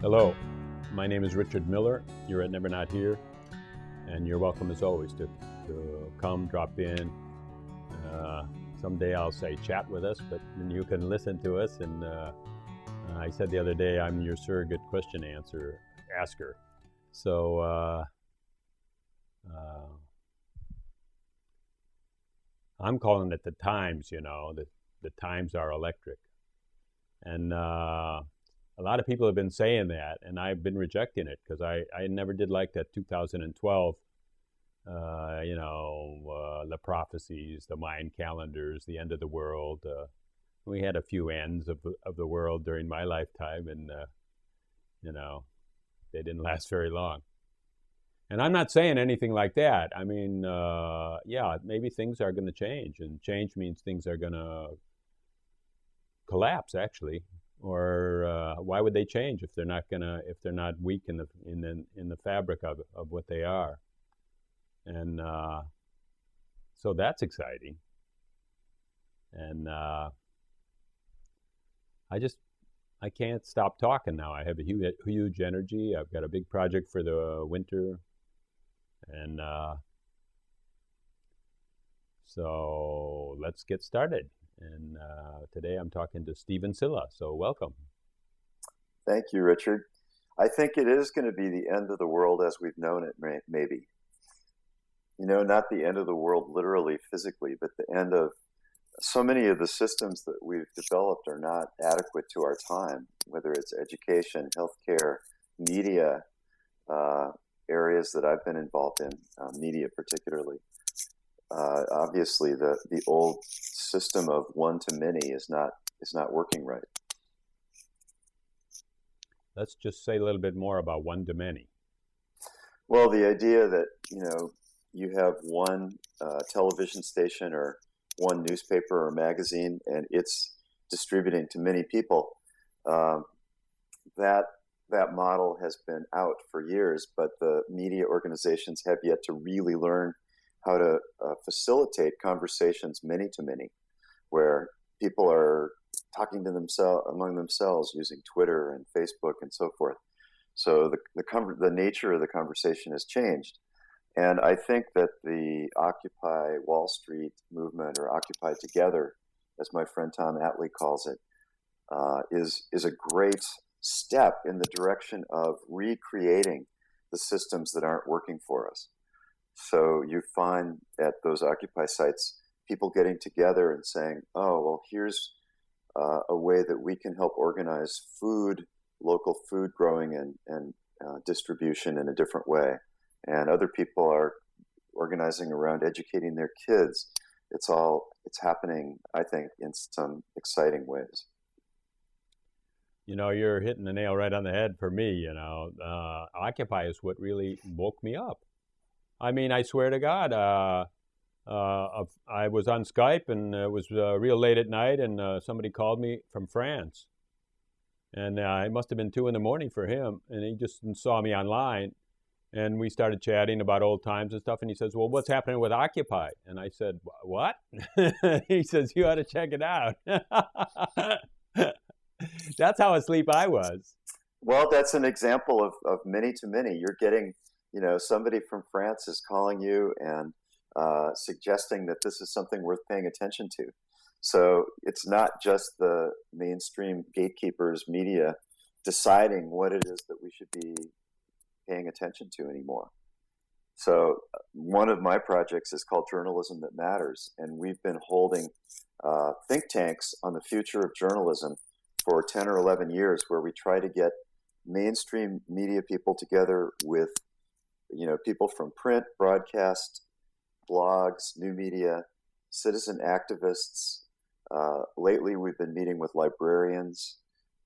Hello, my name is Richard Miller. You're at Never Not Here, and you're welcome as always to come, drop in. Someday I'll say chat with us, but then you can listen to us. And I said the other day, I'm your surrogate question asker. So I'm calling it the times, the times are electric. And a lot of people have been saying that, and I've been rejecting it because I never did like that 2012, the prophecies, the Mayan calendars, the end of the world. We had a few ends of the world during my lifetime, and, they didn't last very long. And I'm not saying anything like that. I mean, maybe things are going to change, and change means things are going to collapse, actually. Or why would they change if they're not weak in the fabric of what they are? And so that's exciting. And I can't stop talking now. I have a huge energy. I've got a big project for the winter, and so let's get started. And today I'm talking to Silha, so welcome. Thank you, Richard. I think it is going to be the end of the world as we've known it, maybe. Not the end of the world literally, physically, but the end of so many of the systems that we've developed are not adequate to our time, whether it's education, healthcare, media, areas that I've been involved in, media particularly. Obviously, the old system of one to many is not working right. Let's just say a little bit more about one to many. Well, the idea that you have one television station or one newspaper or magazine, and it's distributing to many people. That model has been out for years, but the media organizations have yet to really learn how to facilitate conversations many to many, where people are talking to among themselves using Twitter and Facebook and so forth. So the nature of the conversation has changed. And I think that the Occupy Wall Street movement, or Occupy Together, as my friend Tom Atlee calls it, is a great step in the direction of recreating the systems that aren't working for us. So you find at those Occupy sites people getting together and saying, oh, well, here's a way that we can help organize local food growing and distribution in a different way. And other people are organizing around educating their kids. It's happening, I think, in some exciting ways. You're hitting the nail right on the head for me. Occupy is what really woke me up. I mean, I swear to God, I was on Skype, and it was real late at night, and somebody called me from France. And it must have been 2 a.m. for him, and he just saw me online, and we started chatting about old times and stuff, and he says, well, what's happening with Occupy? And I said, what? He says, you ought to check it out. That's how asleep I was. Well, that's an example of many to many. You're getting... somebody from France is calling you and suggesting that this is something worth paying attention to. So it's not just the mainstream gatekeepers, media, deciding what it is that we should be paying attention to anymore. So one of my projects is called Journalism That Matters, and we've been holding think tanks on the future of journalism for 10 or 11 years, where we try to get mainstream media people together with people from print, broadcast, blogs, new media, citizen activists. Lately, we've been meeting with librarians,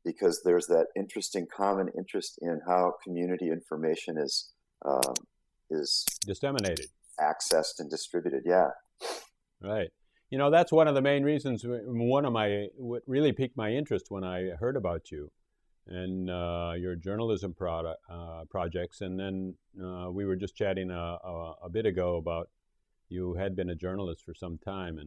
because there's that interesting common interest in how community information is disseminated, accessed, and distributed. Yeah. Right. That's one of the main reasons, what really piqued my interest when I heard about you and your journalism projects. And then we were just chatting a bit ago about you had been a journalist for some time,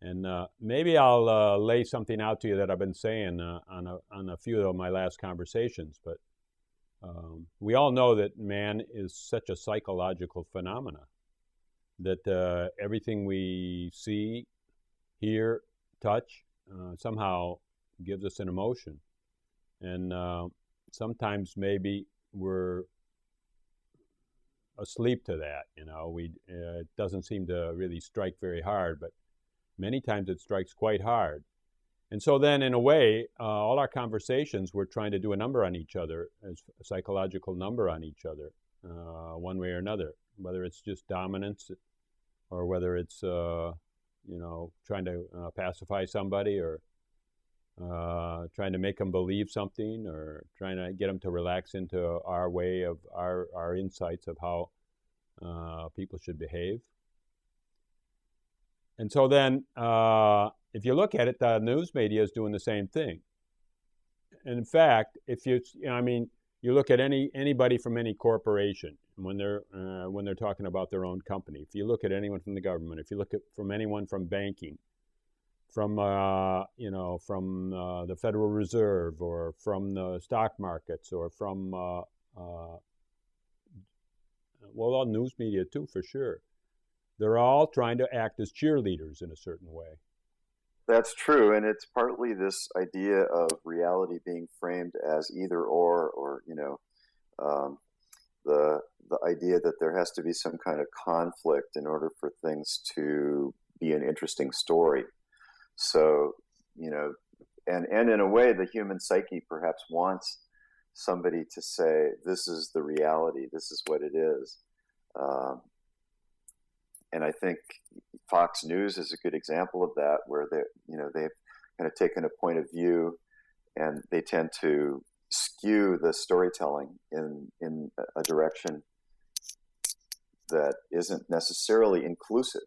and maybe I'll lay something out to you that I've been saying on a few of my last conversations. But We all know that man is such a psychological phenomena that everything we see, hear, touch somehow gives us an emotion. And sometimes maybe we're asleep to that. It doesn't seem to really strike very hard, but many times it strikes quite hard. And so then, in a way, all our conversations, we're trying to do a number on each other, a psychological number on each other, one way or another, whether it's just dominance or whether it's, trying to pacify somebody or trying to make them believe something or trying to get them to relax into our way of our insights of how people should behave. And so then, if you look at it, the news media is doing the same thing. And in fact, if you look at anybody from any corporation when they're talking about their own company. If you look at anyone from the government, if you look at from anyone from banking, from the Federal Reserve or from the stock markets or from all news media too, for sure. They're all trying to act as cheerleaders in a certain way. That's true, and it's partly this idea of reality being framed as either or the idea that there has to be some kind of conflict in order for things to be an interesting story. So, and in a way, the human psyche perhaps wants somebody to say, "This is the reality. This is what it is." And I think Fox News is a good example of that, where they've kind of taken a point of view, and they tend to skew the storytelling in a direction that isn't necessarily inclusive.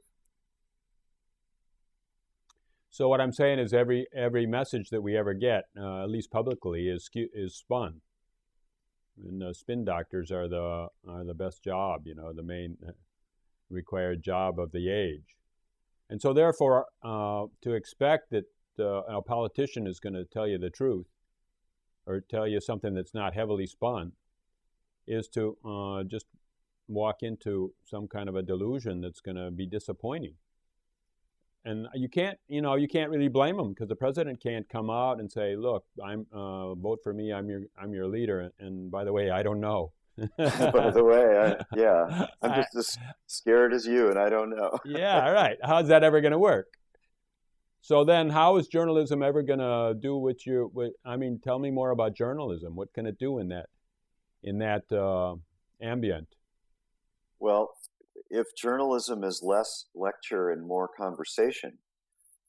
So what I'm saying is every message that we ever get, at least publicly, is spun, and the spin doctors are the best job, the main required job of the age. And so therefore, to expect that a politician is going to tell you the truth or tell you something that's not heavily spun is to just walk into some kind of a delusion that's going to be disappointing. And you can't really blame them, because the president can't come out and say, "Look, vote for me. I'm your leader. And by the way, I don't know." By the way, I'm just as scared as you, and I don't know. Yeah, right. How's that ever going to work? So then, how is journalism ever going to do tell me more about journalism. What can it do in that ambient? Well, if journalism is less lecture and more conversation,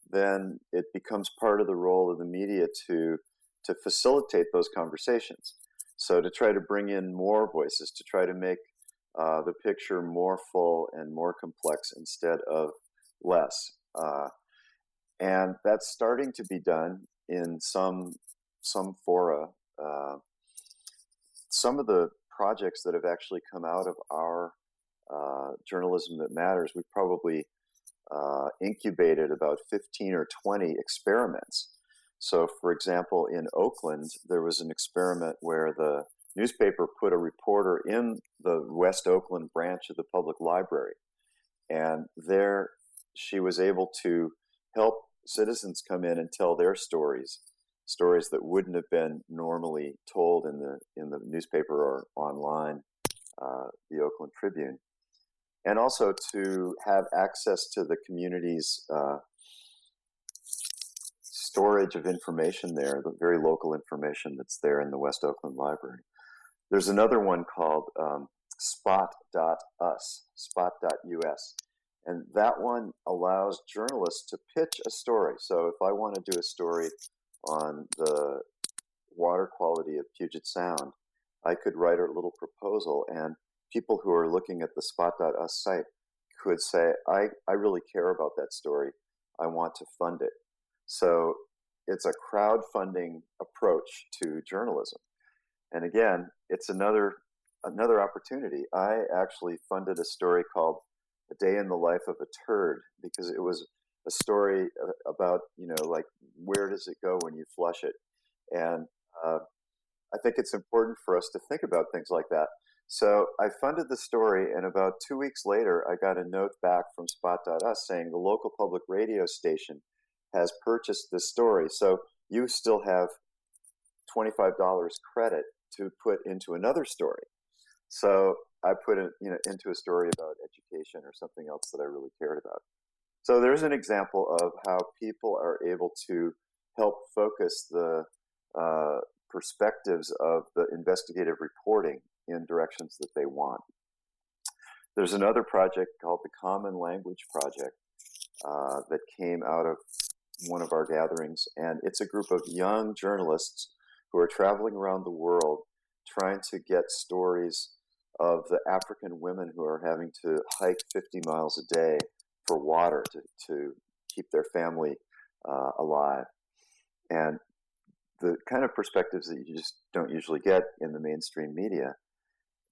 then it becomes part of the role of the media to facilitate those conversations. So to try to bring in more voices, to try to make the picture more full and more complex instead of less. And that's starting to be done in some fora. Some of the projects that have actually come out of our Journalism That Matters, we've probably incubated about 15 or 20 experiments. So, for example, in Oakland, there was an experiment where the newspaper put a reporter in the West Oakland branch of the public library. And there she was able to help citizens come in and tell their stories that wouldn't have been normally told in the newspaper or online, the Oakland Tribune. And also to have access to the community's storage of information there, the very local information that's there in the West Oakland Library. There's another one called spot.us, spot.us. And that one allows journalists to pitch a story. So if I want to do a story on the water quality of Puget Sound, I could write a little proposal, and people who are looking at the spot.us site could say, I really care about that story. I want to fund it. So it's a crowdfunding approach to journalism. And again, it's another opportunity. I actually funded a story called A Day in the Life of a Turd, because it was a story about, like, where does it go when you flush it? And I think it's important for us to think about things like that. So I funded the story, and about 2 weeks later, I got a note back from Spot.us saying the local public radio station has purchased this story. So you still have $25 credit to put into another story. So I put it, into a story about education or something else that I really cared about. So there's an example of how people are able to help focus the perspectives of the investigative reporting in directions that they want. There's another project called the Common Language Project that came out of one of our gatherings, and it's a group of young journalists who are traveling around the world trying to get stories of the African women who are having to hike 50 miles a day for water to keep their family alive. And the kind of perspectives that you just don't usually get in the mainstream media.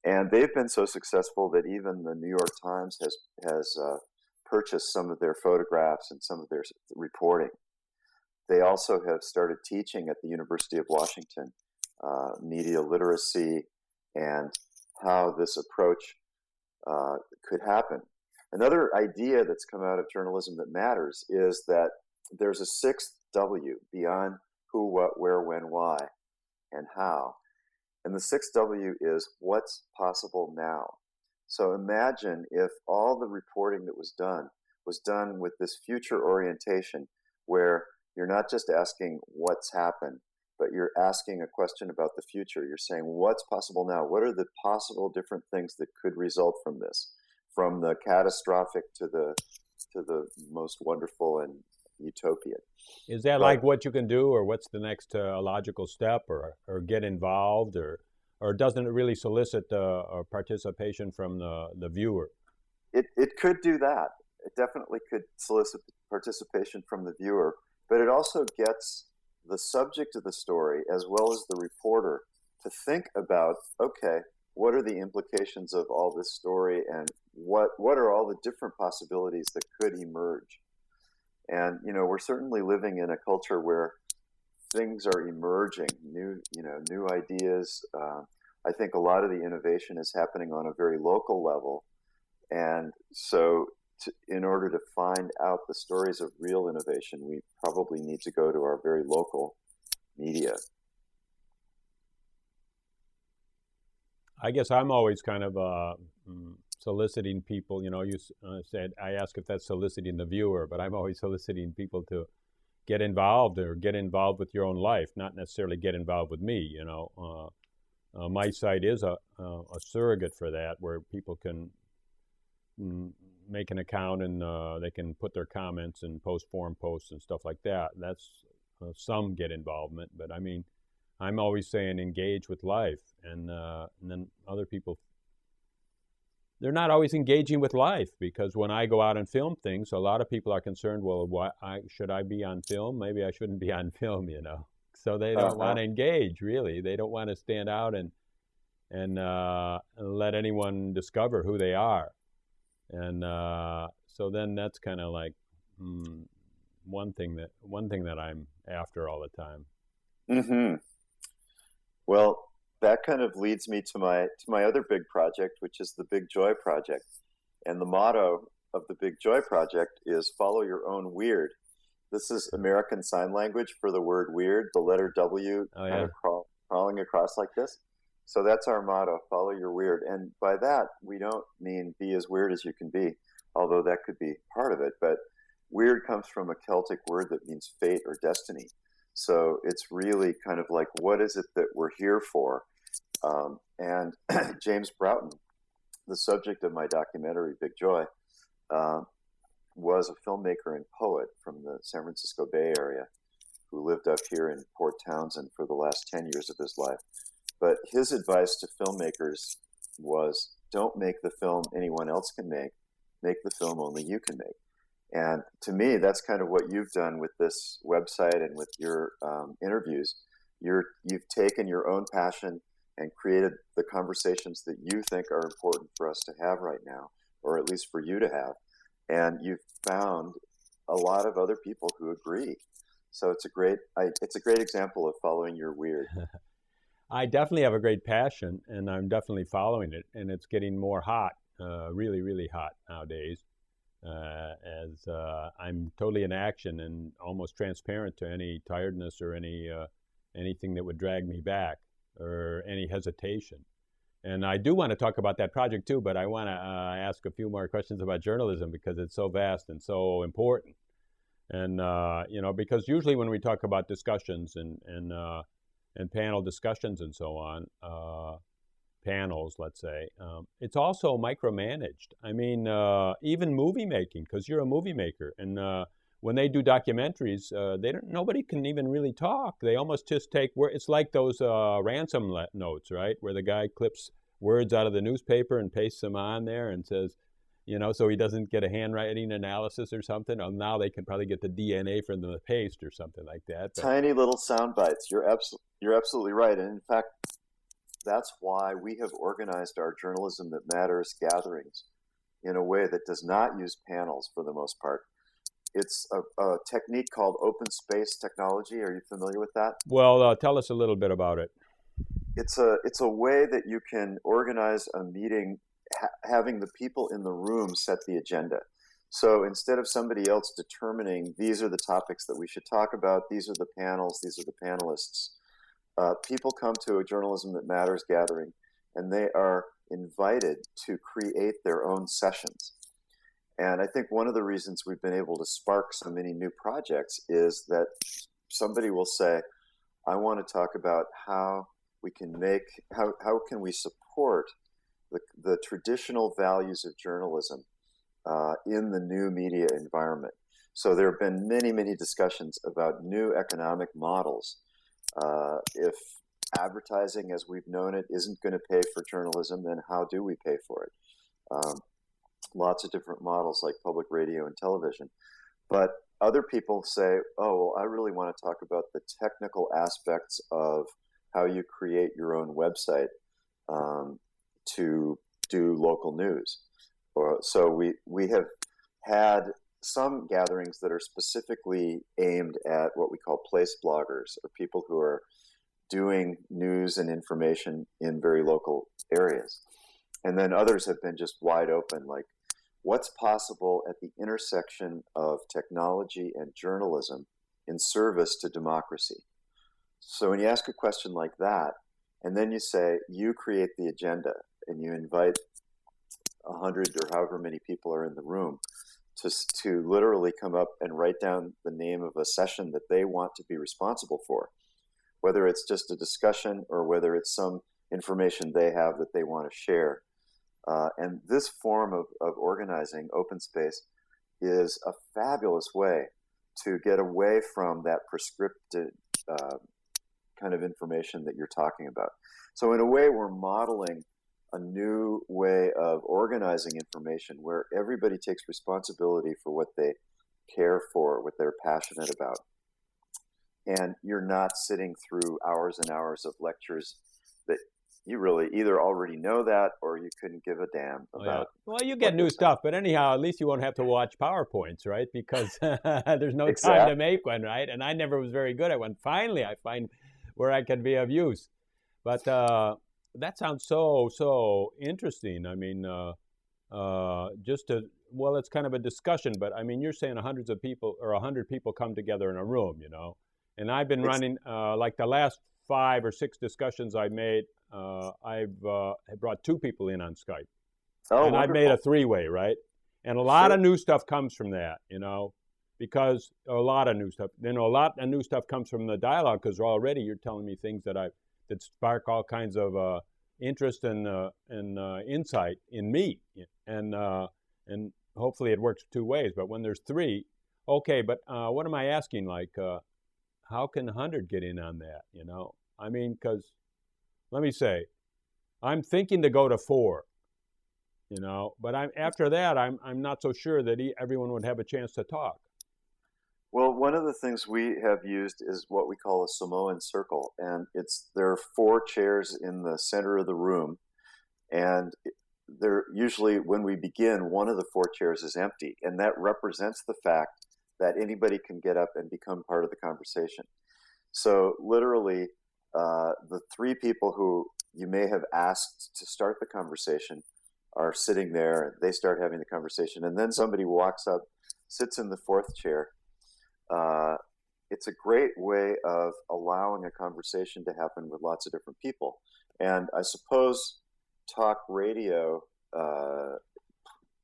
And they've been so successful that even the New York Times has purchased some of their photographs and some of their reporting. They also have started teaching at the University of Washington media literacy and how this approach could happen. Another idea that's come out of journalism that matters is that there's a sixth W beyond who, what, where, when, why, and how. And the sixth W is what's possible now. So imagine if all the reporting that was done with this future orientation, where you're not just asking what's happened, but you're asking a question about the future. You're saying, what's possible now? What are the possible different things that could result from this? From the catastrophic to the most wonderful and utopian. Is that like what you can do, or what's the next logical step, or get involved, or doesn't it really solicit participation from the viewer? It could do that. It definitely could solicit participation from the viewer, but it also gets the subject of the story as well as the reporter to think about, okay, what are the implications of all this story, and what are all the different possibilities that could emerge? And we're certainly living in a culture where things are emerging, new ideas. I think a lot of the innovation is happening on a very local level, and so in order to find out the stories of real innovation, we probably need to go to our very local media. I guess I'm always kind of soliciting people. You said, I ask if that's soliciting the viewer, but I'm always soliciting people to get involved, or get involved with your own life, not necessarily get involved with me. My site is a surrogate for that, where people can make an account, and they can put their comments and post forum posts and stuff like that. That's some get involvement, but I mean, I'm always saying engage with life, and then other people, they're not always engaging with life, because when I go out and film things, a lot of people are concerned, well, should I be on film? Maybe I shouldn't be on film, So they don't want to engage, really. They don't want to stand out and let anyone discover who they are. And so then that's kind of like one thing that I'm after all the time. Mm-hmm. Well, that kind of leads me to my other big project, which is the Big Joy Project. And the motto of the Big Joy Project is follow your own weird. This is American Sign Language for the word weird, the letter W kind of crawling across like this. So that's our motto, follow your weird. And by that, we don't mean be as weird as you can be, although that could be part of it. But weird comes from a Celtic word that means fate or destiny. So it's really kind of like, what is it that we're here for? And James Broughton, the subject of my documentary, Big Joy, was a filmmaker and poet from the San Francisco Bay Area who lived up here in Port Townsend for the last 10 years of his life. But his advice to filmmakers was, don't make the film anyone else can make the film only you can make. And to me, that's kind of what you've done with this website and with your interviews. You've taken your own passion and created the conversations that you think are important for us to have right now, or at least for you to have. And you've found a lot of other people who agree. So it's a great example of following your weird. I definitely have a great passion, and I'm definitely following it, and it's getting more hot, really, really hot nowadays. As I'm totally in action and almost transparent to any tiredness or anything that would drag me back or any hesitation. And I do want to talk about that project too, but I want to ask a few more questions about journalism because it's so vast and so important. And because usually when we talk about discussions and panel discussions and so on, panels, let's say, it's also micromanaged. I mean, even movie making, because you're a movie maker, and when they do documentaries, nobody can even really talk. They almost just take it's like those ransom notes, right, where the guy clips words out of the newspaper and pastes them on there and says, so he doesn't get a handwriting analysis or something. Oh, now they can probably get the DNA from the paste or something like that. But Tiny little sound bites. You're absolutely right. And in fact, that's why we have organized our Journalism That Matters gatherings in a way that does not use panels for the most part. It's a technique called open space technology. Are you familiar with that? Well, tell us a little bit about it. It's a way that you can organize a meeting having the people in the room set the agenda. So instead of somebody else determining these are the topics that we should talk about, these are the panels, these are the panelists, people come to a Journalism That Matters gathering and they are invited to create their own sessions. And I think one of the reasons we've been able to spark so many new projects is that somebody will say, I want to talk about how we can how can we support the traditional values of journalism in the new media environment. So there have been many, many discussions about new economic models. If advertising as we've known it isn't going to pay for journalism, then how do we pay for it? Lots of different models like public radio and television. But other people say, oh, well, I really want to talk about the technical aspects of how you create your own website to do local news. So we have had some gatherings that are specifically aimed at what we call place bloggers, or people who are doing news and information in very local areas. And then others have been just wide open, like what's possible at the intersection of technology and journalism in service to democracy. So when you ask a question like that, and then you say, you create the agenda, and you invite 100 or however many people are in the room to literally come up and write down the name of a session that they want to be responsible for, whether it's just a discussion or whether it's some information they have that they want to share. And this form of organizing open space is a fabulous way to get away from that prescripted kind of information that you're talking about. So in a way, we're modeling a new way of organizing information where everybody takes responsibility for what they care for, what they're passionate about. And you're not sitting through hours and hours of lectures that you really either already know that or you couldn't give a damn about. Yeah. Well, you get new stuff, but anyhow, at least you won't have to watch PowerPoints, right? Because there's no time to make one, right? And I never was very good at one. Finally, I find where I can be of use. But that sounds so interesting. I mean, it's kind of a discussion, but I mean, you're saying hundreds of people or 100 people come together in a room, and I've been running like the last 5 or 6 discussions I made. I've brought 2 people in on Skype, and I've made a 3-way, right? And a lot of new stuff comes from that, because a lot of new stuff. A lot of new stuff comes from the dialogue because already you're telling me things that spark all kinds of interest and insight in me, and hopefully it works 2 ways. But when there's 3, okay. But what am I asking? Like, how can 100 get in on that? I mean, because let me say, I'm thinking to go to 4. But after that, I'm not so sure that everyone would have a chance to talk. Well, one of the things we have used is what we call a Samoan circle, and there are 4 chairs in the center of the room, and there usually when we begin, one of the 4 chairs is empty, and that represents the fact that anybody can get up and become part of the conversation. So literally, the three people who you may have asked to start the conversation are sitting there. They start having the conversation, and then somebody walks up, sits in the fourth chair. It's a great way of allowing a conversation to happen with lots of different people. And I suppose talk radio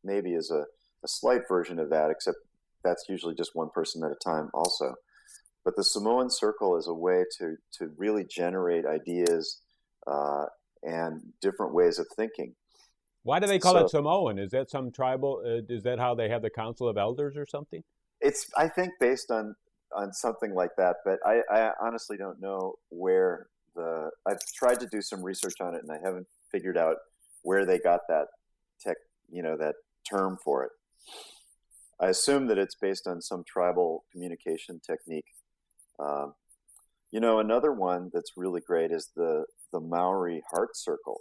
maybe is a slight version of that, except that's usually just one person at a time also. But the Samoan Circle is a way to really generate ideas and different ways of thinking. Why do they call it Samoan? Is that some tribal? Is that how they have the Council of Elders or something? It's, I think, based on something like that. But I honestly don't know where I've tried to do some research on it, and I haven't figured out where they got that that term for it. I assume that it's based on some tribal communication technique. Another one that's really great is the Maori Heart Circle.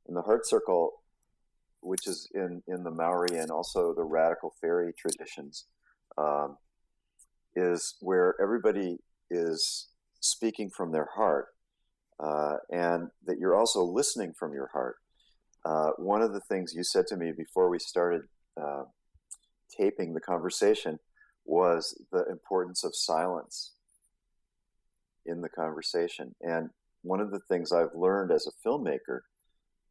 And the Heart Circle, which is in the Maori and also the radical fairy traditions, is where everybody is speaking from their heart, and that you're also listening from your heart. One of the things you said to me before we started taping the conversation was the importance of silence in the conversation. And one of the things I've learned as a filmmaker,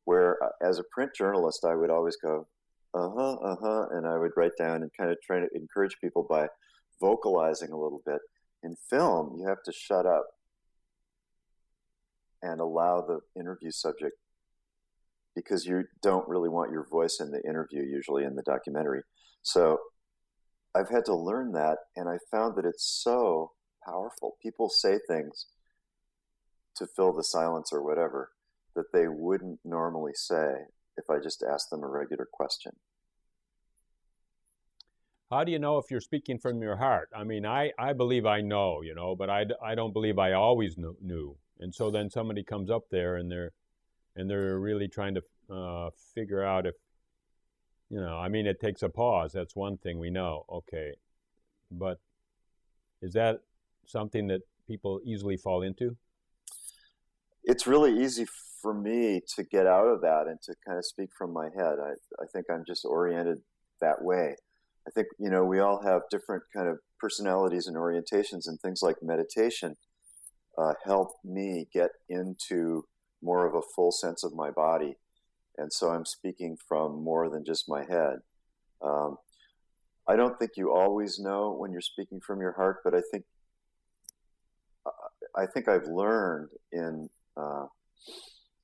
where as a print journalist, I would always go, and I would write down and kind of try to encourage people by vocalizing a little bit. In film, you have to shut up and allow the interview subject, because you don't really want your voice in the interview, usually in the documentary. So I've had to learn that, and I found that it's so powerful. People say things to fill the silence or whatever that they wouldn't normally say if I just asked them a regular question. How do you know if you're speaking from your heart? I mean, I believe I know, but I don't believe I always knew. And so then somebody comes up there and they're really trying to figure out if, it takes a pause. That's one thing we know. Okay. But is that something that people easily fall into? It's really easy for me to get out of that and to kind of speak from my head. I think I'm just oriented that way. I think, we all have different kind of personalities and orientations, and things like meditation help me get into more of a full sense of my body. And so I'm speaking from more than just my head. I don't think you always know when you're speaking from your heart, but I think I've learned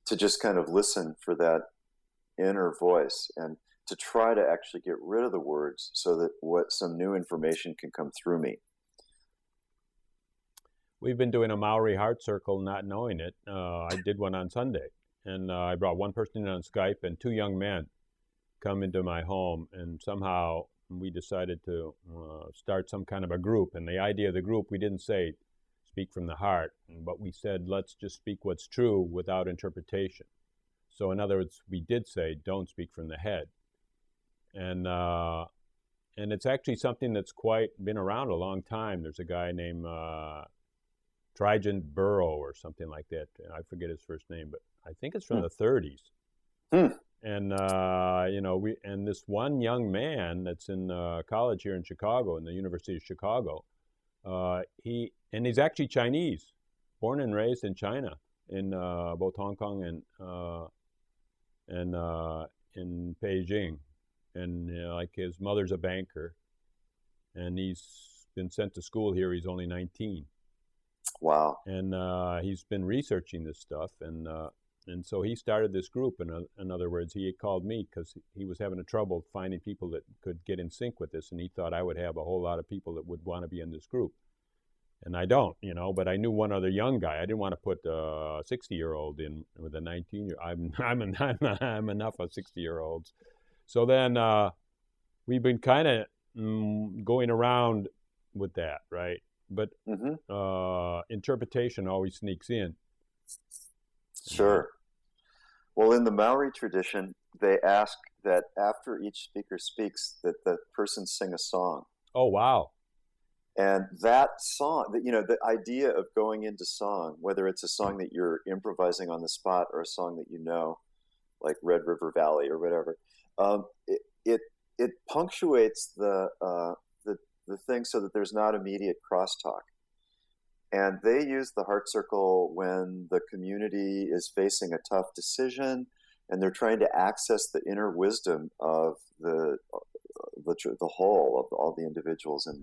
to just kind of listen for that inner voice and to try to actually get rid of the words so that some new information can come through me. We've been doing a Maori Heart Circle, not knowing it. I did one on Sunday, and I brought one person in on Skype, and two young men come into my home, and somehow we decided to start some kind of a group. And the idea of the group, we didn't say speak from the heart, but we said let's just speak what's true without interpretation. So in other words, we did say don't speak from the head. And it's actually something that's quite been around a long time. There's a guy named Trijan Burrow or something like that. I forget his first name, but I think it's from the 30s. And and this one young man that's in college here in Chicago, in the University of Chicago, he's actually Chinese, born and raised in China, in both Hong Kong and in Beijing. And like his mother's a banker, and he's been sent to school here. He's only 19. Wow. And he's been researching this stuff, and so he started this group. In other words, he called me because he was having trouble finding people that could get in sync with this, and he thought I would have a whole lot of people that would want to be in this group. And I don't, but I knew one other young guy. I didn't want to put a 60-year-old in with a 19-year. I'm enough of 60-year-olds. So then we've been kind of going around with that, right? But interpretation always sneaks in. Sure. Well, in the Maori tradition, they ask that after each speaker speaks, that the person sing a song. Oh, wow. And that song, the idea of going into song, whether it's a song that you're improvising on the spot or a song that like Red River Valley or whatever, it punctuates the thing so that there's not immediate crosstalk. And they use the heart circle when the community is facing a tough decision and they're trying to access the inner wisdom of the whole of all the individuals in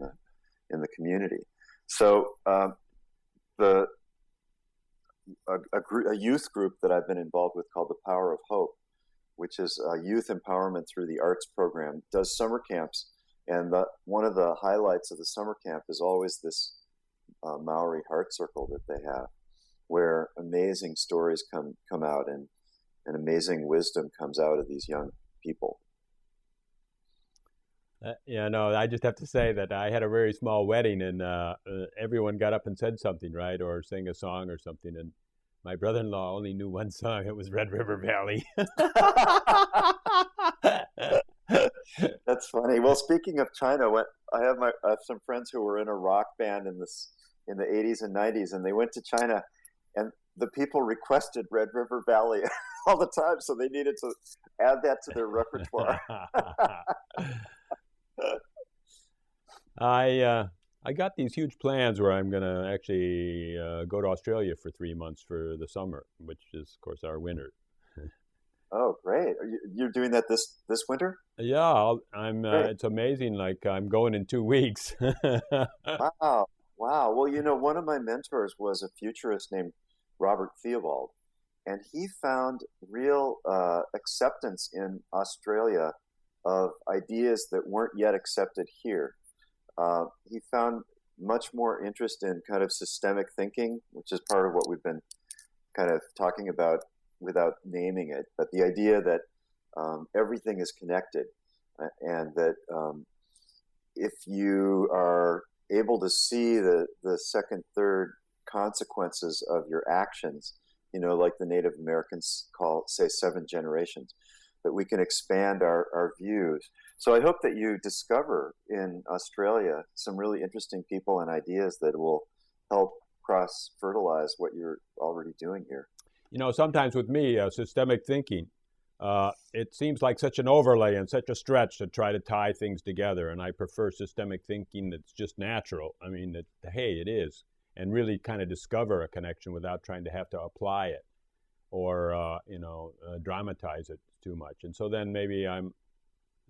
the community. So a youth group that I've been involved with called the Power of Hope, which is youth empowerment through the arts program, does summer camps. And one of the highlights of the summer camp is always this Maori heart circle that they have, where amazing stories come out and amazing wisdom comes out of these young people. No, I just have to say that I had a very small wedding, and everyone got up and said something, right, or sang a song or something, and my brother-in-law only knew one song. It was Red River Valley. That's funny. Well, speaking of China, I have some friends who were in a rock band in the 80s and 90s, and they went to China, and the people requested Red River Valley all the time, so they needed to add that to their repertoire. I got these huge plans where I'm going to actually go to Australia for 3 months for the summer, which is, of course, our winter. Oh, great! You're doing that this winter? Yeah, it's amazing. Like I'm going in 2 weeks. Wow. Well, one of my mentors was a futurist named Robert Theobald, and he found real acceptance in Australia of ideas that weren't yet accepted here. He found much more interest in kind of systemic thinking, which is part of what we've been kind of talking about without naming it, but the idea that everything is connected, and that if you are able to see the second, third consequences of your actions, like the Native Americans say 7 generations, that we can expand our views. So I hope that you discover in Australia some really interesting people and ideas that will help cross-fertilize what you're already doing here. Sometimes with me, systemic thinking, it seems like such an overlay and such a stretch to try to tie things together. And I prefer systemic thinking that's just natural. I mean, hey, it is. And really kind of discover a connection without trying to have to apply it or, dramatize it too much. And so then maybe I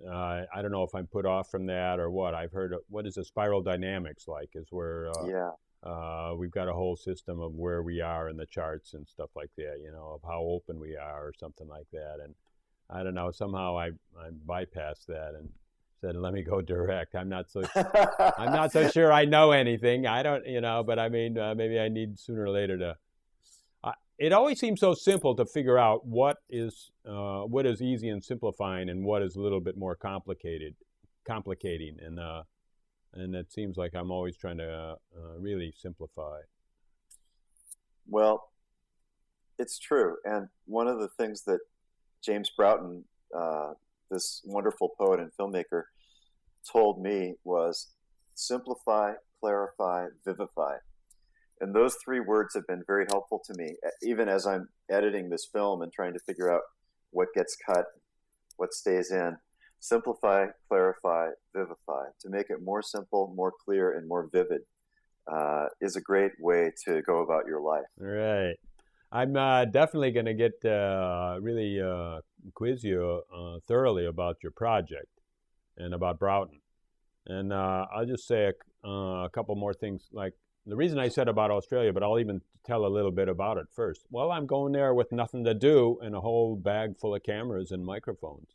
don't know if I'm put off from that or what. I've heard what is a spiral dynamics like is where we've got a whole system of where we are in the charts and stuff like that, of how open we are or something like that. And I don't know, somehow I bypassed that and said, let me go direct. I'm not so sure I know anything. I don't, but I mean, maybe I need sooner or later to. It always seems so simple to figure out what is easy and simplifying and what is a little bit more complicating. And it seems like I'm always trying to really simplify. Well, it's true. And one of the things that James Broughton, this wonderful poet and filmmaker, told me was simplify, clarify, vivify. And those 3 words have been very helpful to me, even as I'm editing this film and trying to figure out what gets cut, what stays in. Simplify, clarify, vivify. To make it more simple, more clear, and more vivid is a great way to go about your life. Right. I'm definitely going to get really quiz you thoroughly about your project and about Broughton. And I'll just say a couple more things. Like the reason I said about Australia, but I'll even tell a little bit about it first. Well, I'm going there with nothing to do and a whole bag full of cameras and microphones.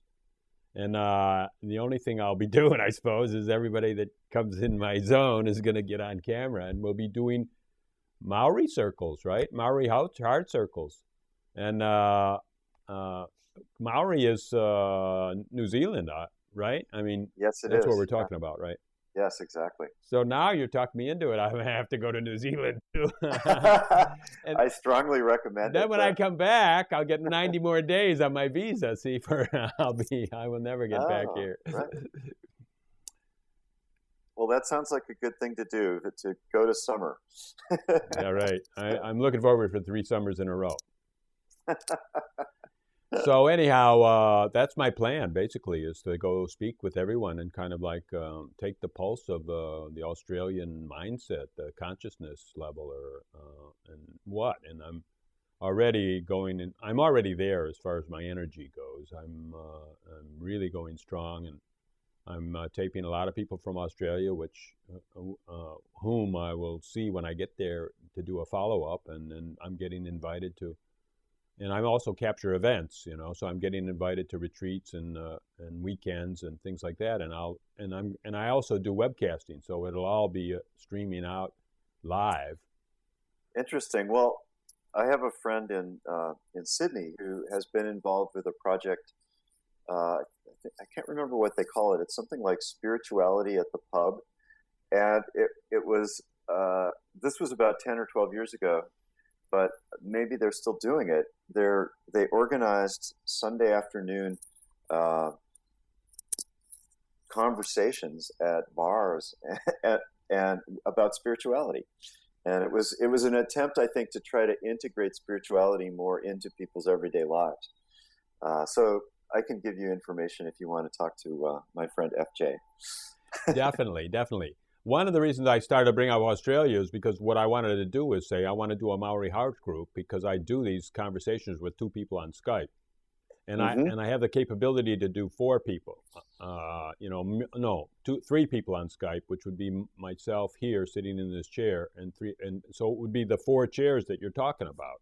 And the only thing I'll be doing, I suppose, is everybody that comes in my zone is going to get on camera, and we'll be doing Maori circles, right? Maori heart circles. And Maori is New Zealand, right? I mean, yes, that's what we're talking about, right? Yes, exactly. So now you're talking me into it. I have to go to New Zealand too. I strongly recommend then it. Then when I come back, I'll get 90 more days on my visa. See, I will never get back here. Right. Well, Well, that sounds like a good thing to do, to go to summer. Yeah, right. I'm looking forward for 3 summers in a row. So anyhow, that's my plan. Basically, is to go speak with everyone and kind of like take the pulse of the Australian mindset, the consciousness level, or and what. And I'm already there as far as my energy goes. I'm really going strong, and I'm taping a lot of people from Australia, which whom I will see when I get there to do a follow up, and then I'm getting invited to. And I also capture events, so I'm getting invited to retreats and weekends and things like that. And I also do webcasting, so it'll all be streaming out live. Interesting. Well, I have a friend in Sydney who has been involved with a project. I can't remember what they call it. It's something like spirituality at the pub, and it was this was about 10 or 12 years ago, but maybe they're still doing it. They organized Sunday afternoon conversations at bars and about spirituality. And it was an attempt, I think, to try to integrate spirituality more into people's everyday lives. So I can give you information if you want to talk to my friend FJ. Definitely, definitely. One of the reasons I started to bring up Australia is because what I wanted to do is say I want to do a Maori Heart group, because I do these conversations with 2 people on Skype, and Mm-hmm. I have the capability to do 4 people. No, 3 people on Skype, which would be myself here sitting in this chair, and so it would be the 4 chairs that you're talking about.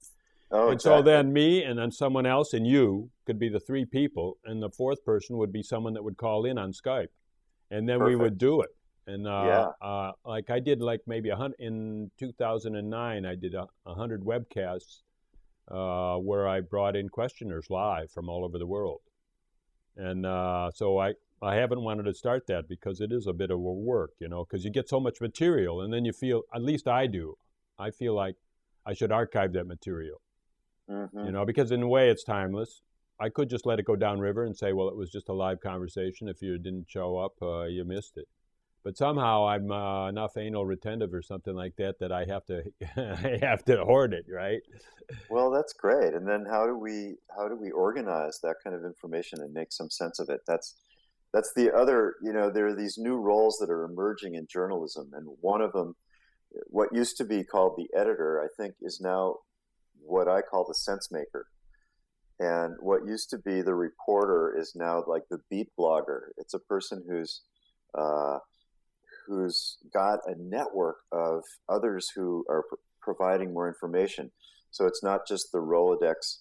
Oh, And so exactly. then me and then someone else and you could be the 3 people, and the 4th person would be someone that would call in on Skype, and then we would Perfect. do it. And Yeah. like I did, like maybe 100 in 2009, I did 100 webcasts where I brought in questioners live from all over the world. And so I haven't wanted to start that because it is a bit of a work, because you get so much material, and then you feel, at least I do, I feel like I should archive that material, Mm-hmm. because in a way it's timeless. I could just let it go downriver and say, well, it was just a live conversation. If you didn't show up, you missed it. But somehow I'm enough anal retentive or something like that that I have to I have to hoard it, right? Well, that's great. And then how do we organize that kind of information and make some sense of it? That's the other, there are these new roles that are emerging in journalism, and one of them, what used to be called the editor, I think is now what I call the sense maker. And what used to be the reporter is now like the beat blogger. It's a person uh, who's got a network of others who are providing more information. So it's not just the Rolodex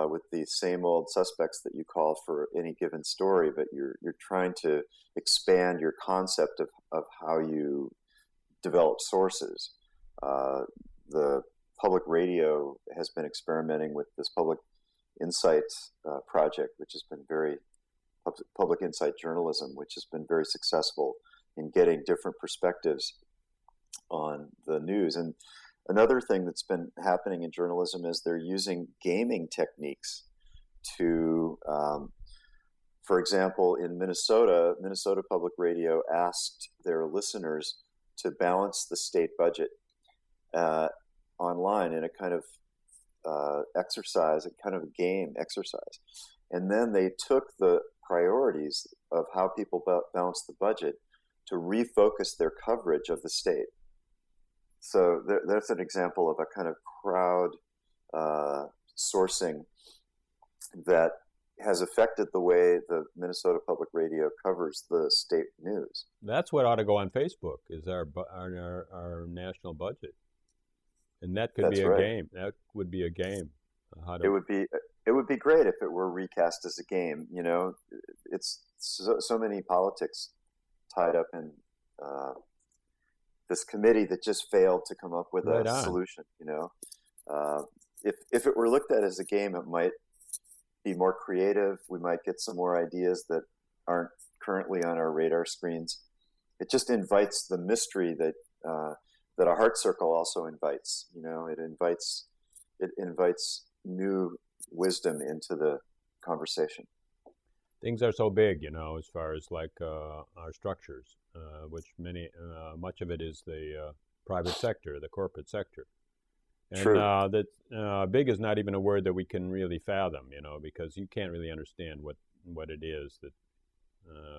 with the same old suspects that you call for any given story, but you're trying to expand your concept of how you develop sources. Uh, the public radio has been experimenting with this public insight project, which has been very public insight journalism, which has been very successful in getting different perspectives on the news. And another thing that's been happening in journalism is they're using gaming techniques to, for example, in Minnesota Public Radio asked their listeners to balance the state budget uh, online in a kind of exercise, a kind of game exercise. And then they took the priorities of how people balance the budget to refocus their coverage of the state. So that's an example of a kind of crowd sourcing that has affected the way the Minnesota Public Radio covers the state news. That's what ought to go on Facebook, is our national budget, and that could be That's a right. game. That would be a game. How It to would be it would be great if it were recast as a game. It's so many politics tied up in uh, this committee that just failed to come up with a right on. solution. Uh, if it were looked at as a game, it might be more creative. We might get some more ideas that aren't currently on our radar screens. It just invites the mystery that a heart circle also invites. It invites new wisdom into the conversation. things are so big, as far as like our structures, which much of it is the private sector, the corporate sector. And True. that big is not even a word that we can really fathom, because you can't really understand what it is that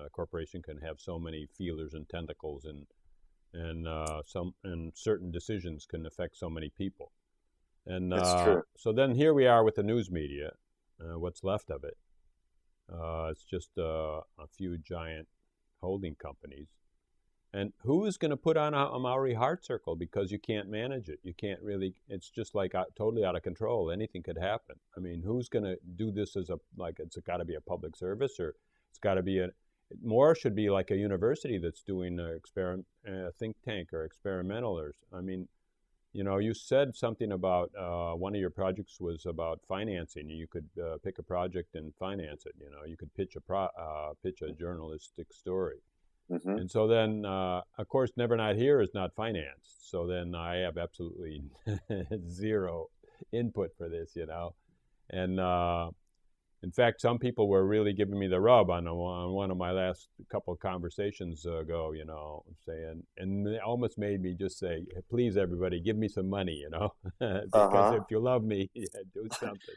a corporation can have so many feelers and tentacles, and certain decisions can affect so many people. And It's true. so then here we are with the news media, what's left of it. It's just a few giant holding companies. And who is going to put on a Maori heart circle, because you can't manage it? You can't really. It's just like totally out of control. Anything could happen. I mean, who's going to do this as it's got to be a public service, or it's got to be more should be like a university that's doing a think tank or experimental, or I mean, you said something about one of your projects was about financing. You could pick a project and finance it. You could pitch a journalistic story. Hmm. And so then, of course, Never Not Here is not financed. So then I have absolutely zero input for this, And in fact, some people were really giving me the rub on one of my last couple of conversations ago, saying, and it almost made me just say, please, everybody, give me some money, because Uh-huh. if you love me, do something.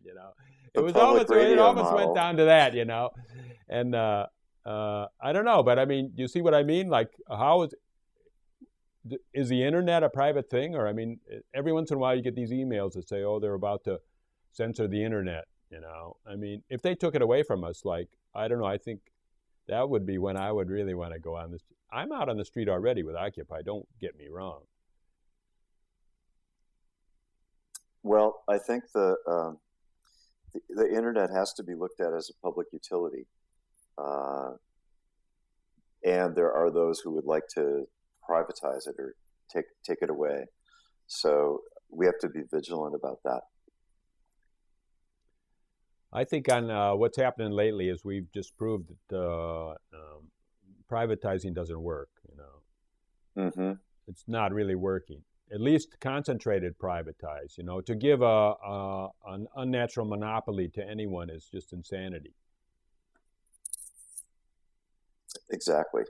The public It radio almost went model. down to that, And I don't know, but I mean, do you see what I mean? Like, is the internet a private thing? Or, I mean, every once in a while you get these emails that say, oh, they're about to censor the internet. I mean, if they took it away from us, like, I don't know, I think that would be when I would really want to go on this. I'm out on the street already with Occupy, don't get me wrong. Well, I think the internet has to be looked at as a public utility. Uh, and there are those who would like to privatize it or take it away. So we have to be vigilant about that. I think on what's happening lately is we've just proved that privatizing doesn't work. Hmm. It's not really working. At least concentrated privatize. To give an unnatural monopoly to anyone is just insanity. Exactly.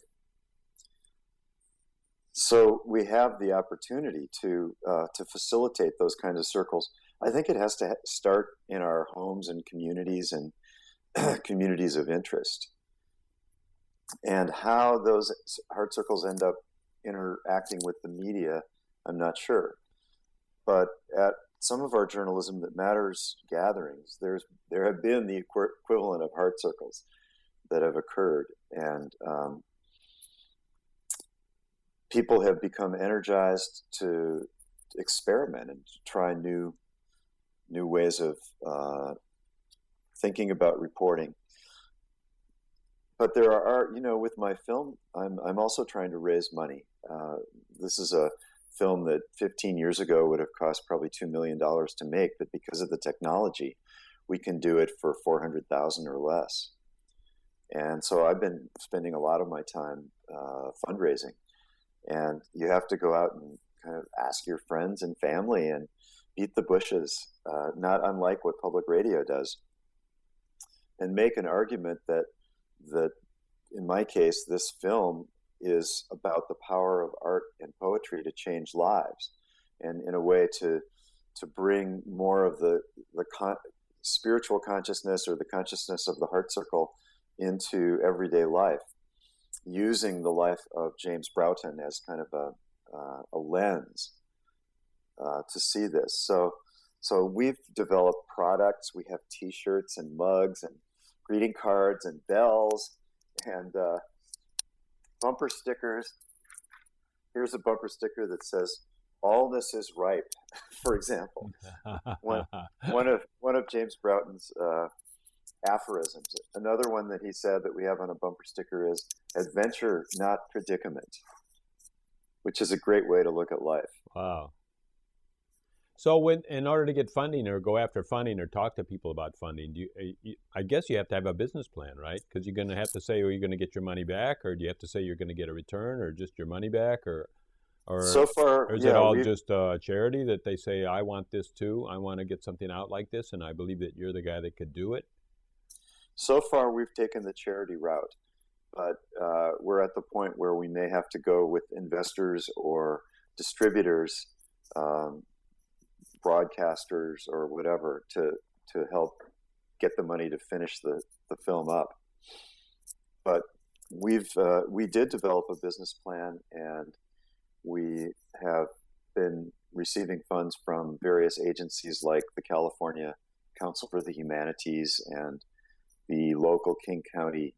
So we have the opportunity to facilitate those kinds of circles. I think it has to start in our homes and communities and communities of interest. And how those heart circles end up interacting with the media, I'm not sure. But at some of our journalism that matters gatherings, there have been the equivalent of heart circles that have occurred, and people have become energized to experiment and to try new ways of thinking about reporting. But there are, with my film, I'm also trying to raise money. This is a film that 15 years ago would have cost probably $2 million to make, but because of the technology, we can do it for 400,000 or less. And so I've been spending a lot of my time fundraising, and you have to go out and kind of ask your friends and family and beat the bushes, not unlike what public radio does, and make an argument that in my case, this film is about the power of art and poetry to change lives, and in a way to bring more of the spiritual consciousness or the consciousness of the heart circle into everyday life, using the life of James Broughton as kind of a lens to see this. So we've developed products. We have T-shirts and mugs and greeting cards and bells and bumper stickers. Here's a bumper sticker that says, "All this is ripe," for example. One of James Broughton's aphorisms. Another one that he said that we have on a bumper sticker is "Adventure, not predicament," which is a great way to look at life. Wow. So in order to get funding or go after funding or talk to people about funding, I guess you have to have a business plan, right? Because you're going to have to say, are you going to get your money back, or do you have to say you're going to get a return, or just your money back, So far, or is it yeah, all just a charity that they say, I want this too, I want to get something out like this, and I believe that you're the guy that could do it? So far, we've taken the charity route, but we're at the point where we may have to go with investors or distributors, um, broadcasters, or whatever to help get the money to finish the film up. But we did develop a business plan, and we have been receiving funds from various agencies like the California Council for the Humanities and the local King County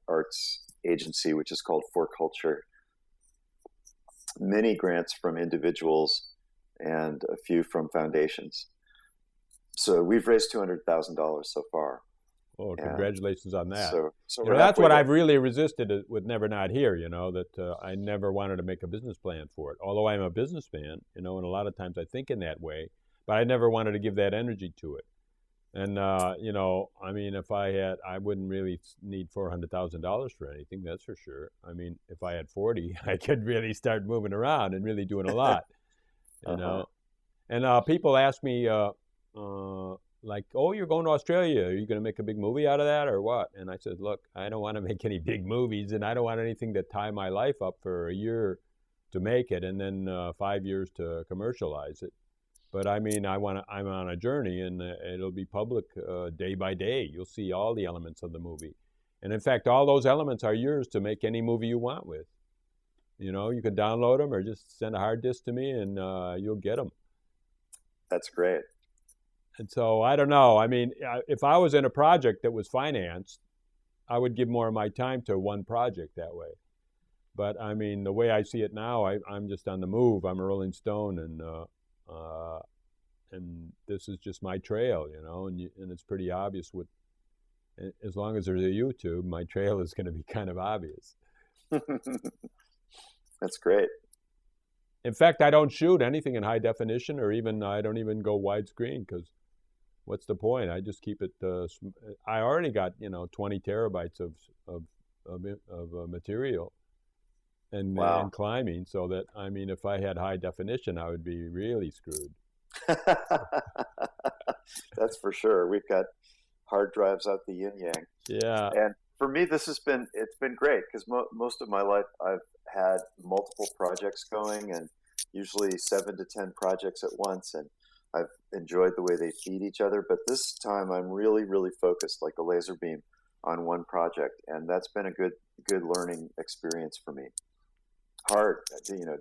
Arts Agency, which is called For Culture, many grants from individuals and a few from foundations. So we've raised $200,000 so far. Oh, congratulations on that. So you know, that's what I've really resisted with Never Not Here, you know, that I never wanted to make a business plan for it. Although I'm a businessman, you know, and a lot of times I think in that way, but I never wanted to give that energy to it. And, you know, I mean, if I had, I wouldn't really need $400,000 for anything, that's for sure. I mean, if I had 40, I could really start moving around and really doing a lot, you know. And people ask me, like, oh, you're going to Australia. Are you going to make a big movie out of that or what? And I said, look, I don't want to make any big movies, and I don't want anything to tie my life up for a year to make it and then 5 years to commercialize it. But I mean, I'm on a journey, and it'll be public day by day. You'll see all the elements of the movie. And in fact, all those elements are yours to make any movie you want with. You know, you can download them or just send a hard disk to me, and you'll get them. That's great. And so I don't know. I mean, if I was in a project that was financed, I would give more of my time to one project that way. But I mean, the way I see it now, I'm just on the move. I'm a Rolling Stone, and this is just my trail, you know. And it's pretty obvious with, as long as there's a YouTube, my trail is going to be kind of obvious. That's great. In fact, I don't shoot anything in high definition, or even I don't even go widescreen, because what's the point? I just keep it. I already got 20 terabytes of material, and Wow. and climbing. So that, I mean, if I had high definition, I would be really screwed. That's for sure. We've got hard drives out the yin yang. Yeah. And for me, it's been great because most of my life I've had multiple projects going, and usually 7 to 10 projects at once, and I've enjoyed the way they feed each other. But this time I'm really, really focused like a laser beam on one project, and that's been a good learning experience for me. Hard,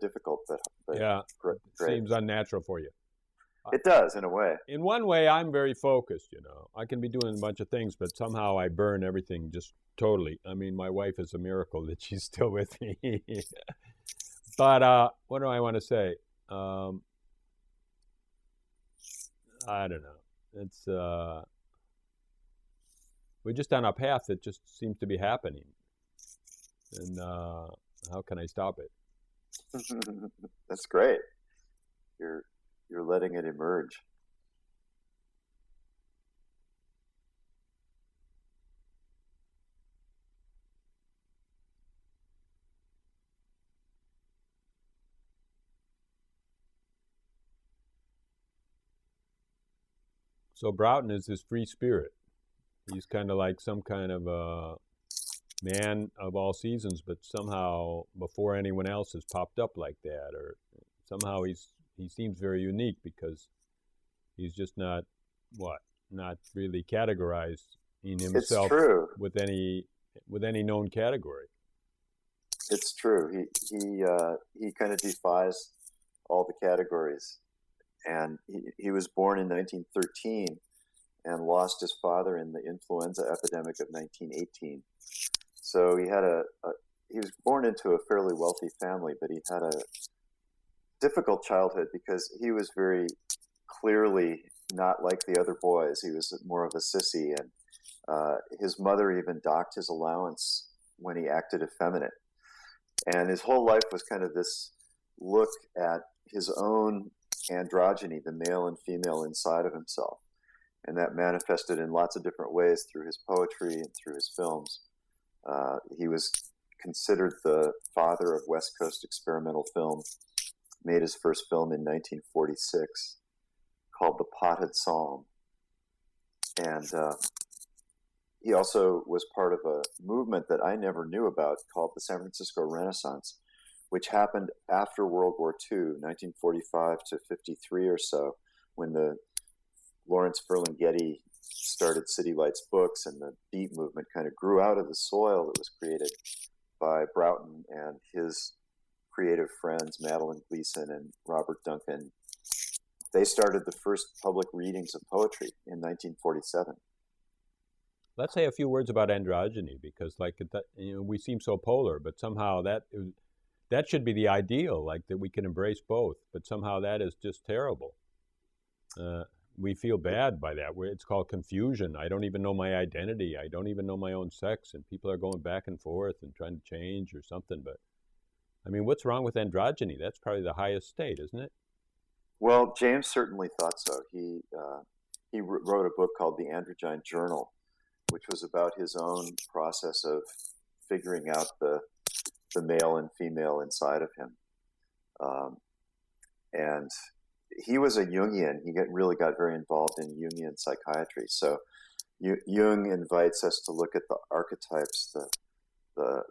difficult, but Yeah. great. Seems unnatural for you. It does, in a way. In one way, I'm very focused, you know. I can be doing a bunch of things, but somehow I burn everything just totally. I mean, my wife is a miracle that she's still with me. But what do I want to say? I don't know. It's we're just on a path that just seems to be happening, and how can I stop it? That's great. You're letting it emerge. So Broughton is this free spirit. He's kind of like some kind of a man of all seasons, but somehow before anyone else has popped up like that, or somehow he seems very unique because he's just not really categorized in himself with any known category. It's true. He kind of defies all the categories, and he was born in 1913 and lost his father in the influenza epidemic of 1918. So he was born into a fairly wealthy family, but he had a difficult childhood because he was very clearly not like the other boys. He was more of a sissy, and his mother even docked his allowance when he acted effeminate. And his whole life was kind of this look at his own androgyny, the male and female inside of himself. And that manifested in lots of different ways through his poetry and through his films. He was considered the father of West Coast experimental film, made his first film in 1946 called The Potted Psalm. And he also was part of a movement that I never knew about called the San Francisco Renaissance, which happened after World War II, 1945 to 53 or so, when the Lawrence Ferlinghetti started City Lights Books, and the beat movement kind of grew out of the soil that was created by Broughton and his creative friends, Madeline Gleason and Robert Duncan. They started the first public readings of poetry in 1947. Let's say a few words about androgyny, because we seem so polar, but somehow that should be the ideal, like that we can embrace both. But somehow that is just terrible. We feel bad by that. It's called confusion. I don't even know my identity. I don't even know my own sex, and people are going back and forth and trying to change or something. But I mean, what's wrong with androgyny? That's probably the highest state, isn't it? Well, James certainly thought so. He wrote a book called The Androgyne Journal, which was about his own process of figuring out the male and female inside of him. And he was a Jungian. He really got very involved in Jungian psychiatry. So Jung invites us to look at the archetypes, the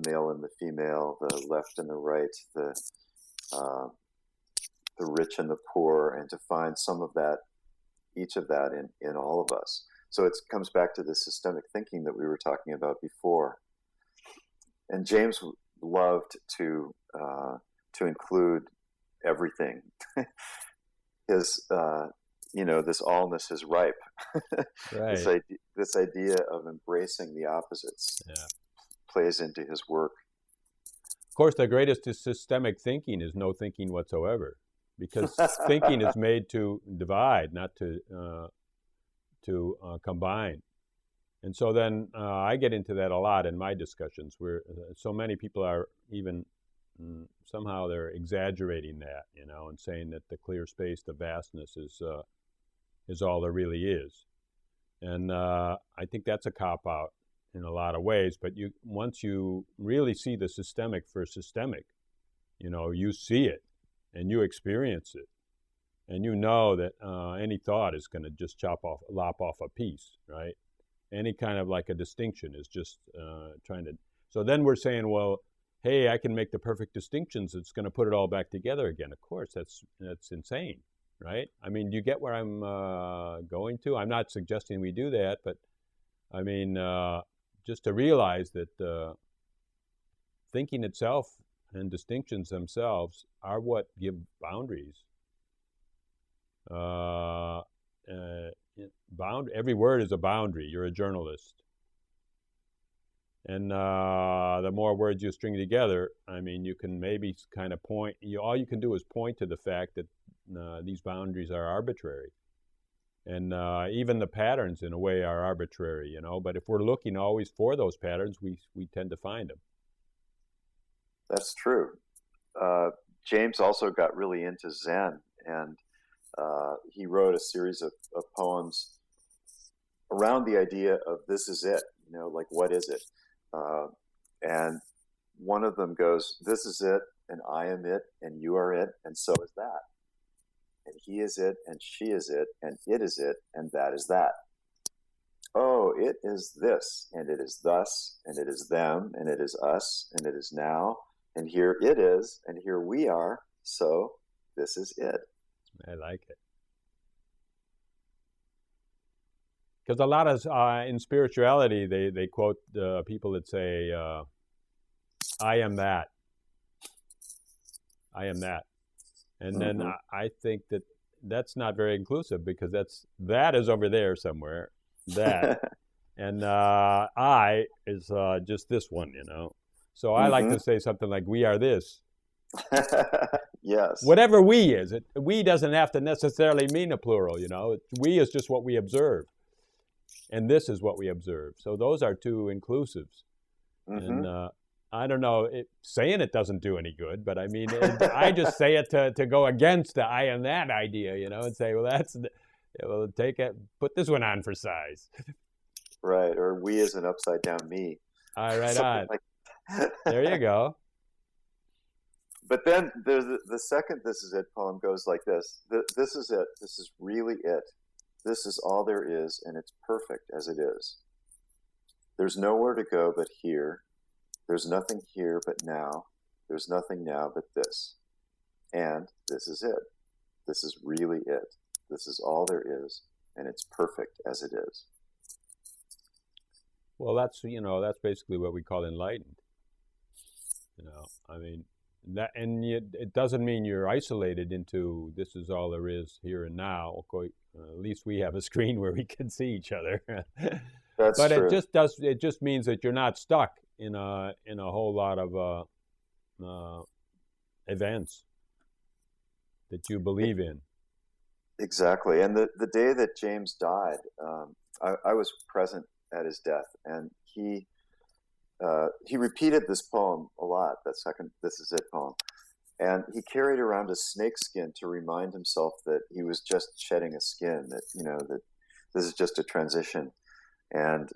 male and the female, the left and the right, the rich and the poor, and to find some of that, each of that in all of us. So it comes back to the systemic thinking that we were talking about before. And James loved to include everything. His, this allness is ripe. Right. This idea of embracing the opposites plays into his work. Of course, the greatest systemic thinking is no thinking whatsoever, because thinking is made to divide, not to combine. And so then I get into that a lot in my discussions, where so many people are even somehow they're exaggerating that, and saying that the clear space, the vastness is all there really is. And I think that's a cop-out in a lot of ways. But once you really see the systemic for systemic, you see it and you experience it. And you know that any thought is going to just lop off a piece, right? Any kind of like a distinction is just trying to. So then we're saying, well, hey, I can make the perfect distinctions. It's going to put it all back together again. Of course, that's insane, right? I mean, do you get where I'm going to? I'm not suggesting we do that, but I mean, just to realize that thinking itself and distinctions themselves are what give boundaries. Every word is a boundary. You're a journalist. And the more words you string together, I mean, you can maybe kind of point. All you can do is point to the fact that these boundaries are arbitrary. And even the patterns, in a way, are arbitrary, But if we're looking always for those patterns, we tend to find them. That's true. James also got really into Zen, and he wrote a series of poems around the idea of this is it, like what is it? And one of them goes, this is it, and I am it, and you are it, and so is that. And he is it, and she is it, and it is it, and that is that. Oh, it is this, and it is thus, and it is them, and it is us, and it is now, and here it is, and here we are, so this is it. I like it. Because a lot of, in spirituality, they quote people that say, I am that. I am that. And then I think that's not very inclusive, because that is over there somewhere, that. And I is just this one, So I like to say something like, we are this. Yes. Whatever we is, we doesn't have to necessarily mean a plural, We is just what we observe. And this is what we observe. So those are two inclusives. And I don't know, saying it doesn't do any good, but I mean, I just say it to go against the I am that idea, and say, well, put this one on for size. Right, or we is an upside down me. All right, on. There you go. But then there's the second This Is It poem goes like this. This is it. This is really it. This is all there is, and it's perfect as it is. There's nowhere to go but here. There's nothing here but now. There's nothing now but this. And this is it. This is really it. This is all there is, and it's perfect as it is. Well, that's basically what we call enlightened. I mean, that, and yet it doesn't mean you're isolated into this is all there is here and now. At least we have a screen where we can see each other. That's but true. it just means that you're not stuck in a whole lot of events that you believe in. Exactly. And the day that James died, I was present at his death, and he repeated this poem a lot, that second "This Is It" poem. And he carried around a snake skin to remind himself that he was just shedding a skin, that, that this is just a transition. And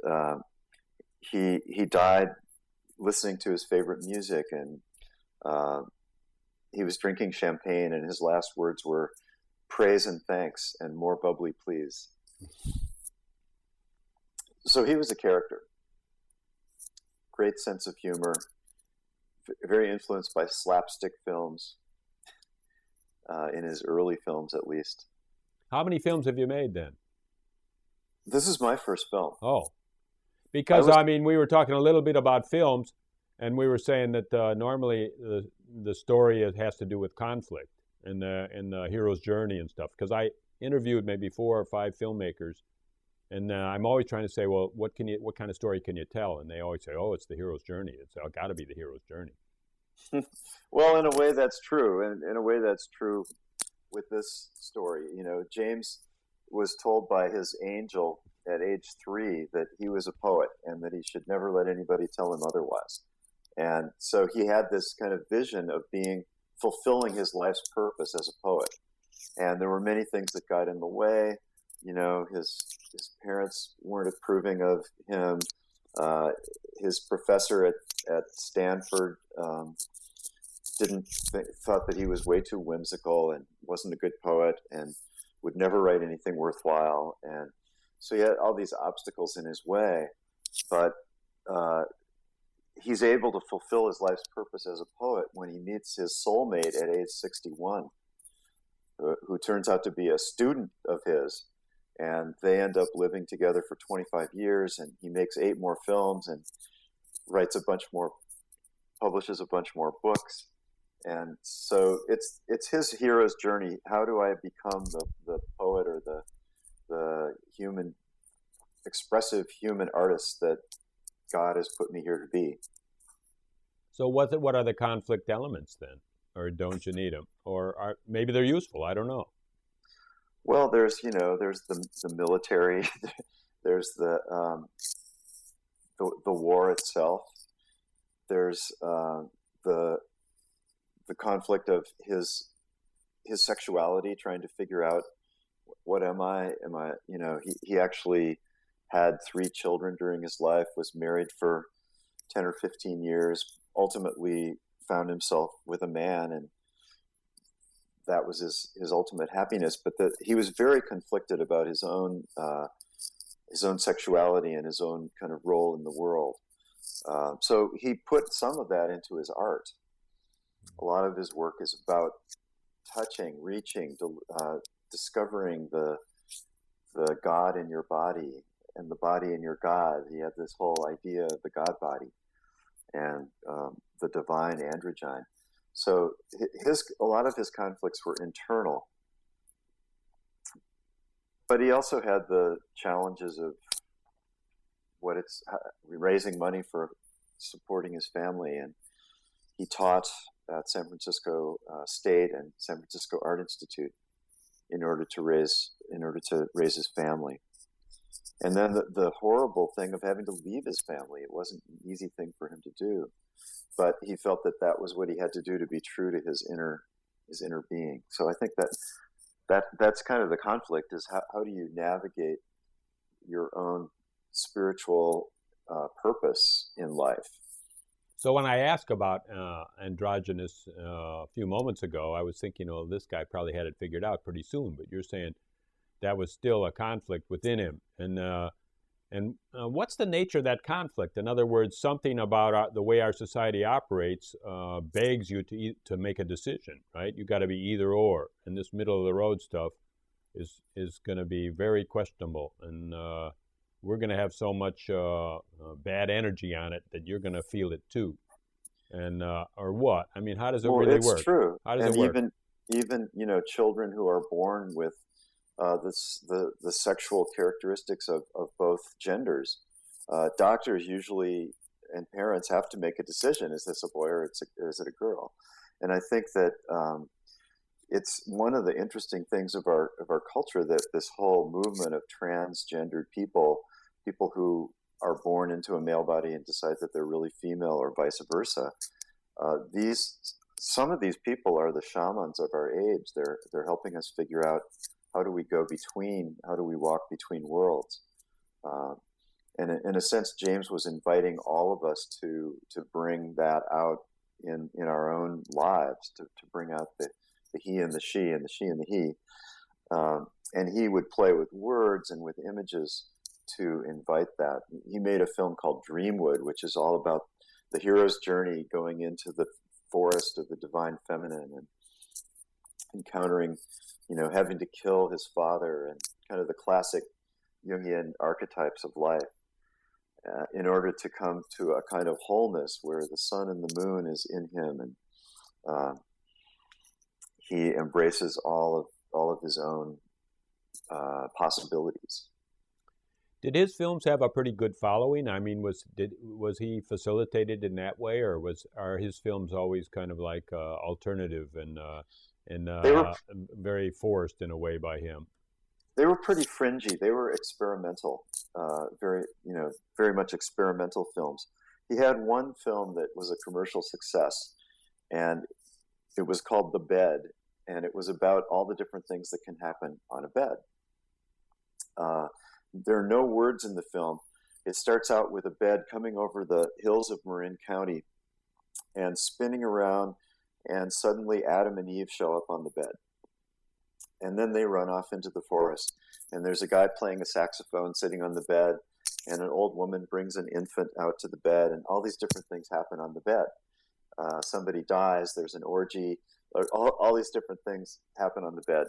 he died listening to his favorite music, and he was drinking champagne, and his last words were, "Praise and thanks, and more bubbly, please." So he was a character. Great sense of humor, very influenced by slapstick films, in his early films at least. How many films have you made then? This is my first film. Oh, because we were talking a little bit about films, and we were saying that normally the story has to do with conflict and the hero's journey and stuff. Because I interviewed maybe 4 or 5 filmmakers, and I'm always trying to say, well, what kind of story can you tell? And they always say, oh, it's the hero's journey. It's got to be the hero's journey. Well, in a way that's true, and in a way that's true with this story. James was told by his angel at age 3 that he was a poet and that he should never let anybody tell him otherwise. And so he had this kind of vision of fulfilling his life's purpose as a poet. And there were many things that got in the way. His parents weren't approving of him. His professor at Stanford thought that he was way too whimsical and wasn't a good poet and would never write anything worthwhile. And so he had all these obstacles in his way, but he's able to fulfill his life's purpose as a poet when he meets his soulmate at age 61, who turns out to be a student of his. And they end up living together for 25 years, and he makes 8 more films and writes publishes a bunch more books. And so it's his hero's journey. How do I become the poet or the human, expressive human artist that God has put me here to be? So what are the conflict elements then? Or don't you need them? Or maybe they're useful, I don't know. Well, there's the military, there's the war itself, there's the conflict of his sexuality, trying to figure out, what am I? He actually had 3 children during his life, was married for 10 or 15 years, ultimately found himself with a man, and that was his ultimate happiness. But he was very conflicted about his own sexuality and his own kind of role in the world. So he put some of that into his art. A lot of his work is about touching, reaching, discovering the God in your body and the body in your God. He had this whole idea of the God body and the divine androgyne. So a lot of his conflicts were internal, but he also had the challenges of raising money for supporting his family. And he taught at San Francisco State and San Francisco Art Institute in order to raise his family. And then the horrible thing of having to leave his family. It wasn't an easy thing for him to do, but he felt that was what he had to do to be true to his inner being. So I think that's kind of the conflict, is how do you navigate your own spiritual purpose in life. So when I asked about androgynous a few moments ago, I was thinking, well, this guy probably had it figured out pretty soon. But you're saying that was still a conflict within him. And And what's the nature of that conflict? In other words, something about the way our society operates begs you to make a decision, right? You got to be either or, and this middle of the road stuff is going to be very questionable, and we're going to have so much bad energy on it that you're going to feel it too, and or what? I mean, how does it Well, really it's work? true, How does it and work? even children who are born with the sexual characteristics of both genders, doctors usually and parents have to make a decision: is this a boy or is it a girl? And I think that it's one of the interesting things of our culture that this whole movement of transgendered people who are born into a male body and decide that they're really female or vice versa. These Some of these people are the shamans of our age. They're helping us figure out how do we walk between worlds. Uh, and in a sense, James was inviting all of us to bring that out in our own lives, to bring out the he and the she, and the she and the he. And he would play with words and with images to invite that. He made a film called Dreamwood, which is all about the hero's journey going into the forest of the divine feminine and encountering, having to kill his father and kind of the classic Jungian archetypes of life in order to come to a kind of wholeness where the sun and the moon is in him, and he embraces all of his own possibilities. Did his films have a pretty good following? I mean, was he facilitated in that way, or are his films always kind of like alternative and They were very forced in a way by him? they were pretty fringy. They were experimental, very much experimental films. He had one film that was a commercial success, and it was called The Bed, and it was about all the different things that can happen on a bed. Uh, there are no words in the film. It starts out with a bed coming over the hills of Marin County and spinning around, and suddenly Adam and Eve show up on the bed. And then they run off into the forest. And there's a guy playing a saxophone sitting on the bed, and an old woman brings an infant out to the bed, and all these different things happen on the bed. Somebody dies, there's an orgy, all these different things happen on the bed.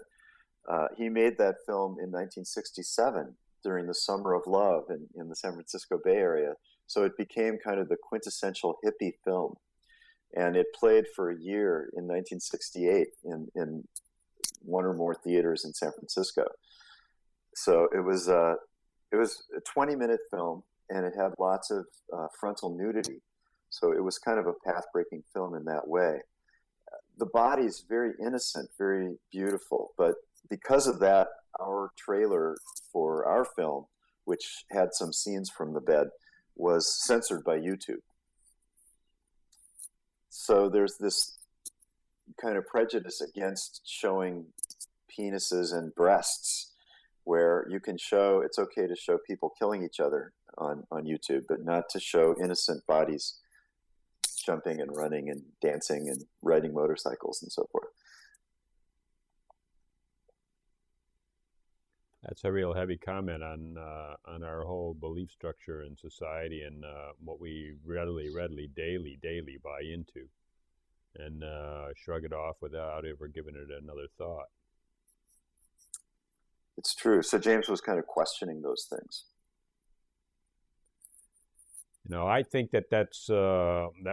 He made that film in 1967 during the Summer of Love in the San Francisco Bay Area. So it became kind of the quintessential hippie film. And it played for a year in 1968 in one or more theaters in San Francisco. So it was a 20-minute film, and it had lots of frontal nudity. So it was kind of a path-breaking film in that way. The body is very innocent, very beautiful, but because of that, our trailer for our film, which had some scenes from the bed, was censored by YouTube. So there's this kind of prejudice against showing penises and breasts, where it's okay to show people killing each other on YouTube, but not to show innocent bodies jumping and running and dancing and riding motorcycles and so forth. That's a real heavy comment on our whole belief structure in society and what we readily, daily buy into, and shrug it off without ever giving it another thought. It's true. So James was kind of questioning those things. I think that that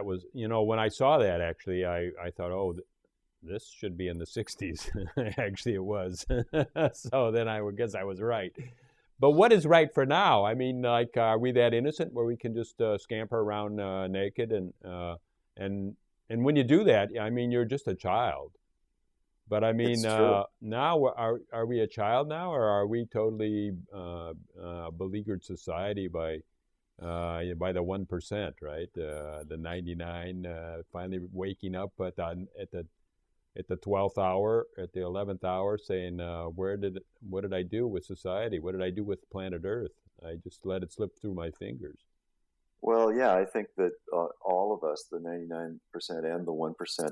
was, when I saw that, actually, I thought, oh, this should be in the 60s. Actually, it was. So then I would guess I was right. But what is right for now? I mean, like, are we that innocent where we can just scamper around naked? And when you do that, I mean, you're just a child. But I mean, now are we a child now, or are we totally beleaguered society by the 1%, right? The 99 finally waking up at the 12th hour, at the 11th hour, saying, what did I do with society? What did I do with planet Earth? I just let it slip through my fingers. Well, yeah, I think that all of us, the 99% and the 1%,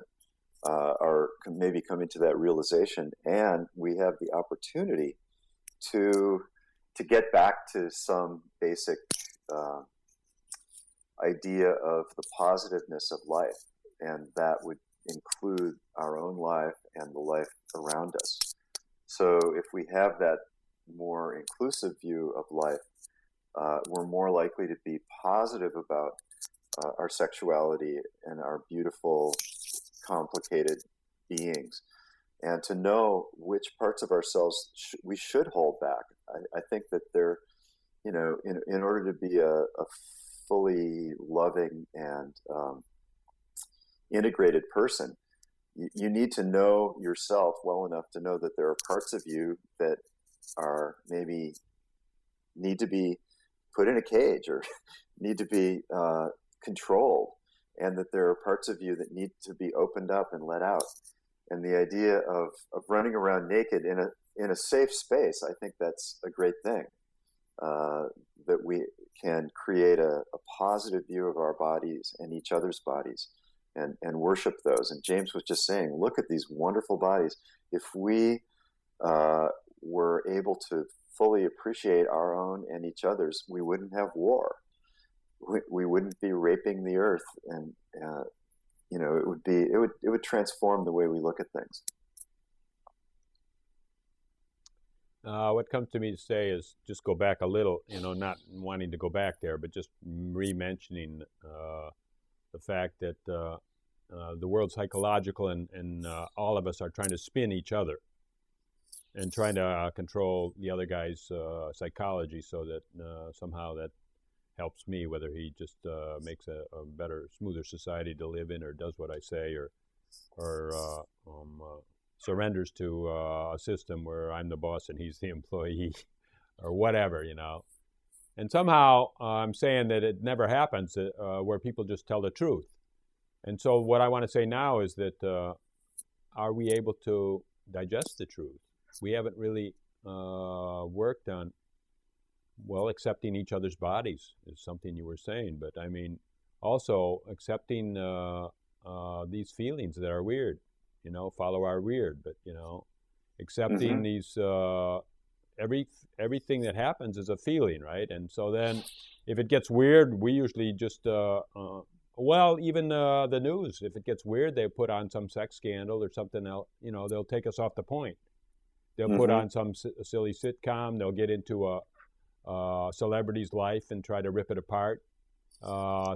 are maybe coming to that realization, and we have the opportunity to to get back to some basic uh, idea of the positiveness of life, and that would include our own life and the life around us. So if we have that more inclusive view of life, we're more likely to be positive about our sexuality and our beautiful, complicated beings, and to know which parts of ourselves we should hold back. I think that they're, in order to be a fully loving and integrated person, you need to know yourself well enough to know that there are parts of you that are maybe need to be put in a cage or need to be controlled, and that there are parts of you that need to be opened up and let out. And the idea of running around naked in a safe space, I think that's a great thing. That we can create a positive view of our bodies and each other's bodies, and worship those. And James was just saying, look at these wonderful bodies. If we were able to fully appreciate our own and each other's, we wouldn't have war. We wouldn't be raping the earth, and it would transform the way we look at things. What comes to me to say is just go back a little, not wanting to go back there, but just re-mentioning the fact that the world's psychological, and all of us are trying to spin each other and trying to control the other guy's psychology, so that somehow that helps me, whether he just makes a better, smoother society to live in, or does what I say, or surrenders to a system where I'm the boss and he's the employee, or whatever, And somehow I'm saying that it never happens where people just tell the truth. And so what I want to say now is that are we able to digest the truth? We haven't really worked on, accepting each other's bodies is something you were saying, but I mean, also accepting these feelings that are weird, follow our weird, but, accepting these, everything that happens is a feeling, right? And so then if it gets weird, we usually just, even the news, if it gets weird, they put on some sex scandal or something else, they'll take us off the point. They'll put on some silly sitcom, they'll get into a celebrity's life and try to rip it apart.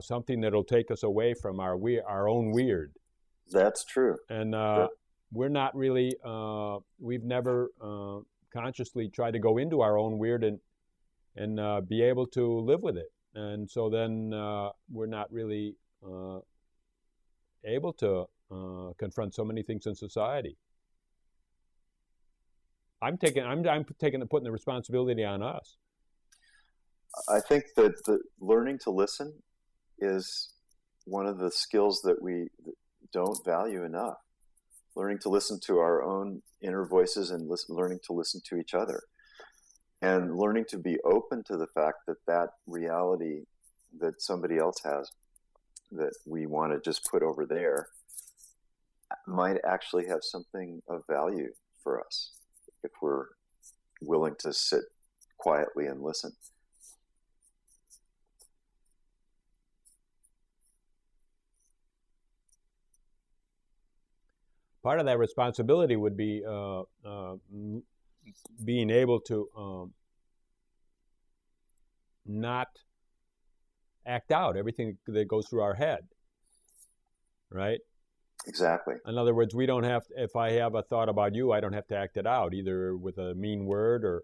Something that'll take us away from our own weird. That's true. And we're not really, we've never consciously tried to go into our own weird and be able to live with it. And so then we're not really able to confront so many things in society. I'm putting the responsibility on us. I think that learning to listen is one of the skills that we don't value enough. Learning to listen to our own inner voices, and learning to listen to each other, and learning to be open to the fact that reality that somebody else has that we want to just put over there might actually have something of value for us if we're willing to sit quietly and listen. Part of that responsibility would be being able to not act out everything that goes through our head, right? Exactly. In other words, we don't have, if I have a thought about you, I don't have to act it out, either with a mean word or,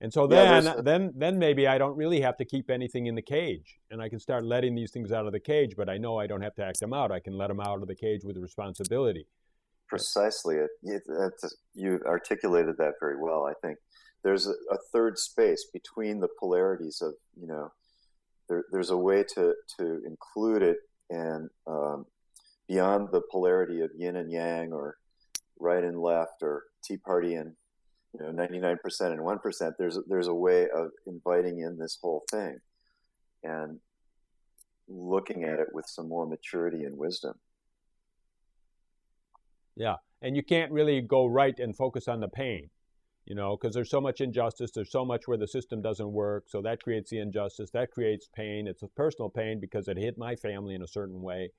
and so then maybe I don't really have to keep anything in the cage, and I can start letting these things out of the cage, but I know I don't have to act them out. I can let them out of the cage with responsibility. Precisely. You articulated that very well. I think there's a third space between the polarities of, there's a way to include it, and beyond the polarity of yin and yang, or right and left, or Tea Party and 99% and 1%. There's a way of inviting in this whole thing and looking at it with some more maturity and wisdom. Yeah, and you can't really go right and focus on the pain. because there's so much injustice, there's so much where the system doesn't work, so that creates the injustice, that creates pain. It's a personal pain because it hit my family in a certain way.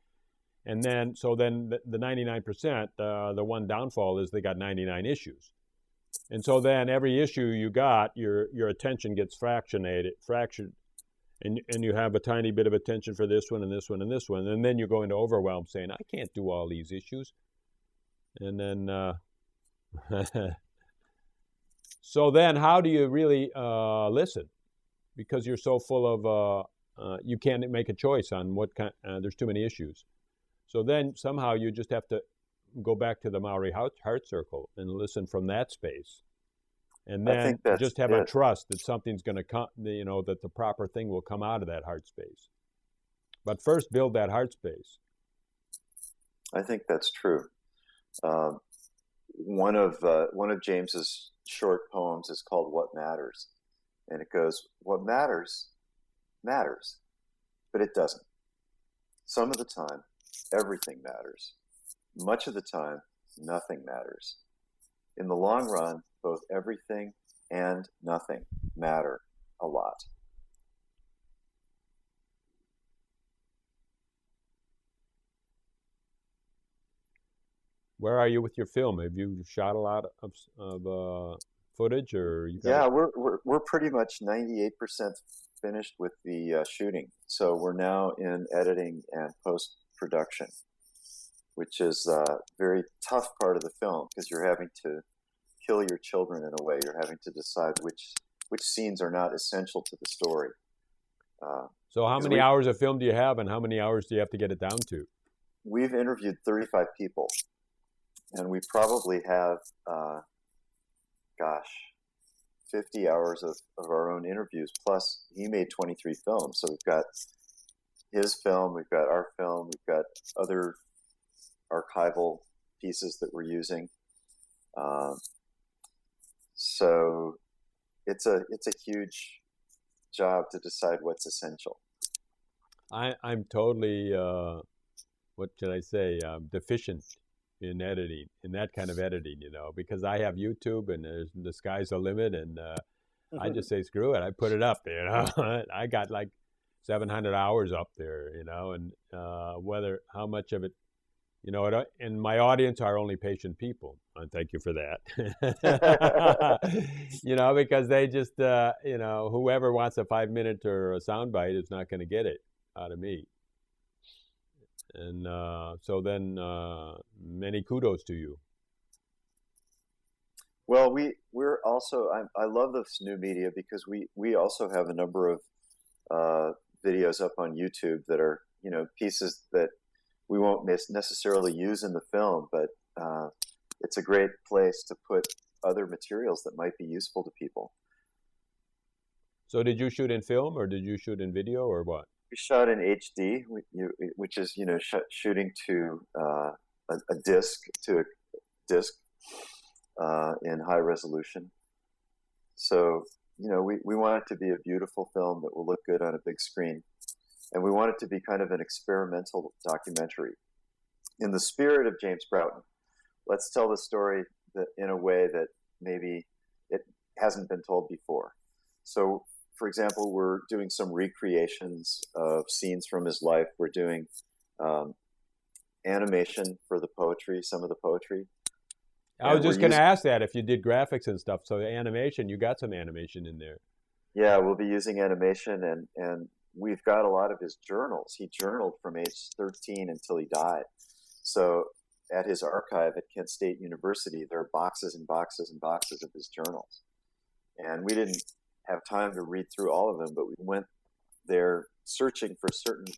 And then, so then the 99%, the one downfall is they got 99 issues. And so then every issue you got, your attention gets fractured, and you have a tiny bit of attention for this one and this one and this one. And then you go into overwhelm saying, I can't do all these issues. And then, so then how do you really listen? Because you're so full of, you can't make a choice on what kind, there's too many issues. So then somehow you just have to go back to the Maori heart circle and listen from that space. And then just have a trust that something's going to come, that the proper thing will come out of that heart space. But first, build that heart space. I think that's true. One of James's short poems is called "What Matters," and it goes, "What matters, matters, but it doesn't. Some of the time, everything matters. Much of the time, nothing matters. In the long run, both everything and nothing matter a lot." Where are you with your film? Have you shot a lot of footage, or you got? Yeah, we're pretty much 98% finished with the shooting. So we're now in editing and post production, which is a very tough part of the film because you're having to kill your children in a way. You're having to decide which scenes are not essential to the story. So how many hours of film do you have, and how many hours do you have to get it down to? We've interviewed 35 people, and we probably have, 50 hours of our own interviews, plus he made 23 films. So we've got his film, we've got our film, we've got other archival pieces that we're using. So it's a huge job to decide what's essential. I'm totally, what should I say, deficient in editing, in that kind of editing, because I have YouTube and the sky's the limit, and I just say, screw it, I put it up, I got like 700 hours up there, and how much of it, and my audience are only patient people, and thank you for that. Because they just, whoever wants a 5-minute or a soundbite is not going to get it out of me. And so then many kudos to you. Well, we're also, I love this new media because we also have a number of videos up on YouTube that are, pieces that we won't necessarily use in the film, but it's a great place to put other materials that might be useful to people. So did you shoot in film, or did you shoot in video, or what? We shot in HD, which is, shooting to a disc in high resolution. So, we want it to be a beautiful film that will look good on a big screen. And we want it to be kind of an experimental documentary. In the spirit of James Broughton, let's tell the story in a way that maybe it hasn't been told before. So, for example, we're doing some recreations of scenes from his life. We're doing animation for the poetry, some of the poetry. I was just going to ask that if you did graphics and stuff. So the animation, you got some animation in there. Yeah, we'll be using animation, and we've got a lot of his journals. He journaled from age 13 until he died. So at his archive at Kent State University, there are boxes and boxes and boxes of his journals. And we didn't have time to read through all of them, but we went there searching for certain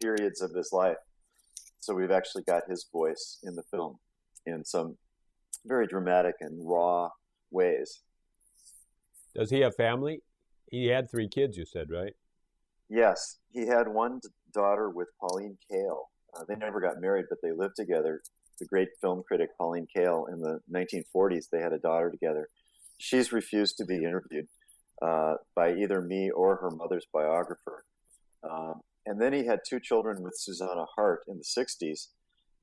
periods of his life. So we've actually got his voice in the film in some very dramatic and raw ways. Does he have family? He had 3 kids, you said, right? Yes. He had one daughter with Pauline Kael. They never got married, but they lived together. The great film critic Pauline Kael, in the 1940s, they had a daughter together. She's refused to be interviewed by either me or her mother's biographer. And then he had 2 children with Susanna Hart in the 60s.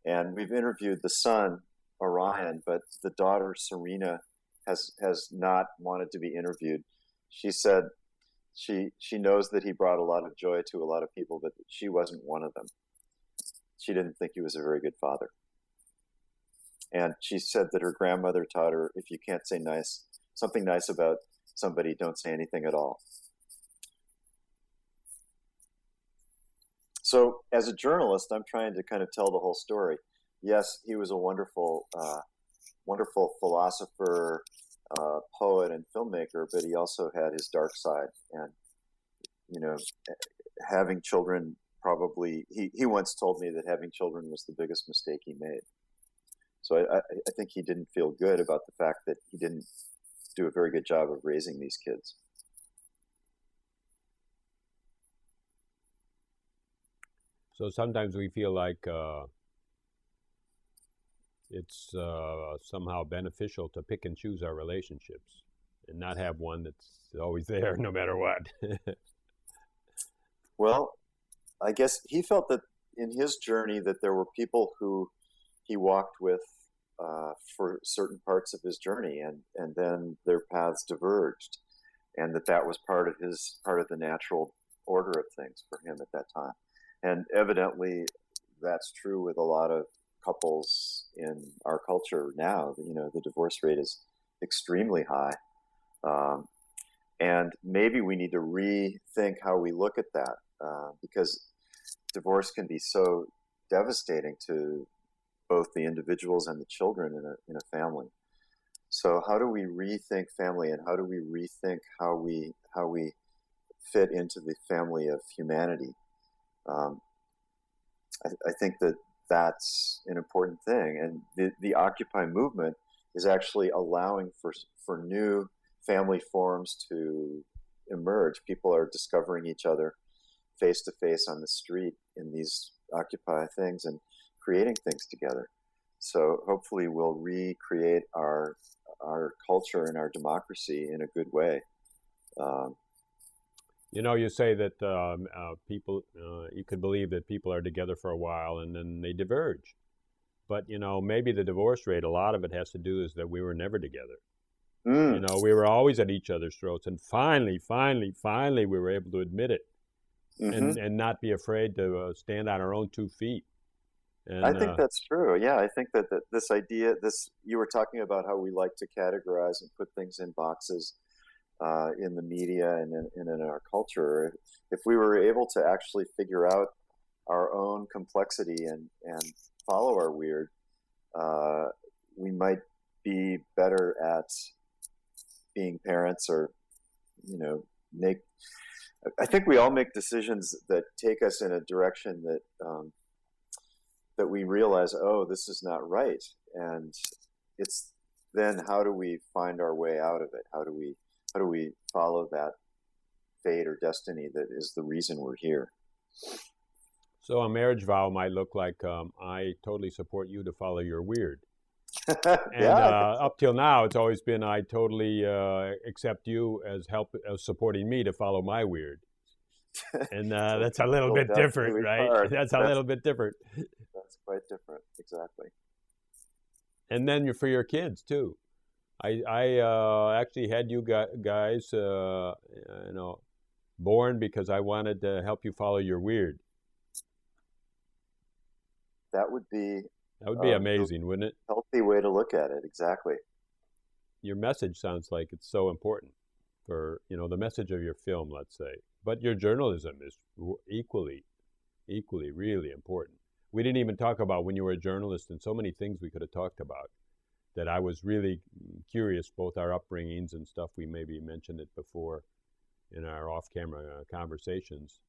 And we've interviewed the son, Orion, but the daughter, Serena, has not wanted to be interviewed. She said she knows that he brought a lot of joy to a lot of people, but she wasn't one of them. She didn't think he was a very good father. And she said that her grandmother taught her, if you can't say something nice about somebody, don't say anything at all. So as a journalist, I'm trying to kind of tell the whole story. Yes, he was a wonderful, wonderful philosopher, poet, and filmmaker, but he also had his dark side. And, you know, having children probably, he once told me that having children was the biggest mistake he made. So I think he didn't feel good about the fact that he didn't do a very good job of raising these kids. So sometimes we feel like it's somehow beneficial to pick and choose our relationships and not have one that's always there no matter what. Well, I guess he felt that in his journey that there were people who he walked with for certain parts of his journey, and then their paths diverged, and that was part of the natural order of things for him at that time. And evidently, that's true with a lot of couples in our culture now. You know, the divorce rate is extremely high, and maybe we need to rethink how we look at that, because divorce can be so devastating to both the individuals and the children in a family. So how do we rethink family, and how do we rethink how we fit into the family of humanity? I think that's an important thing, and the Occupy movement is actually allowing for new family forms to emerge. People are discovering each other face to face on the street in these Occupy things and creating things together. So hopefully we'll recreate our culture and our democracy in a good way. You know, you say that people, you could believe that people are together for a while and then they diverge. But, you know, maybe the divorce rate, a lot of it has to do is that we were never together. You know, we were always at each other's throats. And finally, we were able to admit it and not be afraid to stand on our own 2 feet. And, I think that's true. Yeah, I think that this idea, you were talking about how we like to categorize and put things in boxes in the media and in our culture. If we were able to actually figure out our own complexity and follow our weird, we might be better at being parents, or, you know, I think we all make decisions that take us in a direction that we realize, oh, this is not right. And it's then, how do we find our way out of it? How do we follow that fate or destiny that is the reason we're here? So a marriage vow might look like, I totally support you to follow your weird. And Yeah, up till now, it's always been, I totally accept you as supporting me to follow my weird. And that's a little bit different, really right? hard. That's a little bit different. That's quite different, exactly. And then for your kids too. I actually had you guys, you know, born because I wanted to help you follow your weird. That would be amazing, wouldn't it? Healthy way to look at it, exactly. Your message sounds like it's so important for, you know, the message of your film, let's say. But your journalism is equally really important. We didn't even talk about when you were a journalist, and so many things we could have talked about that I was really curious, both our upbringings and stuff. We maybe mentioned it before in our off-camera conversations.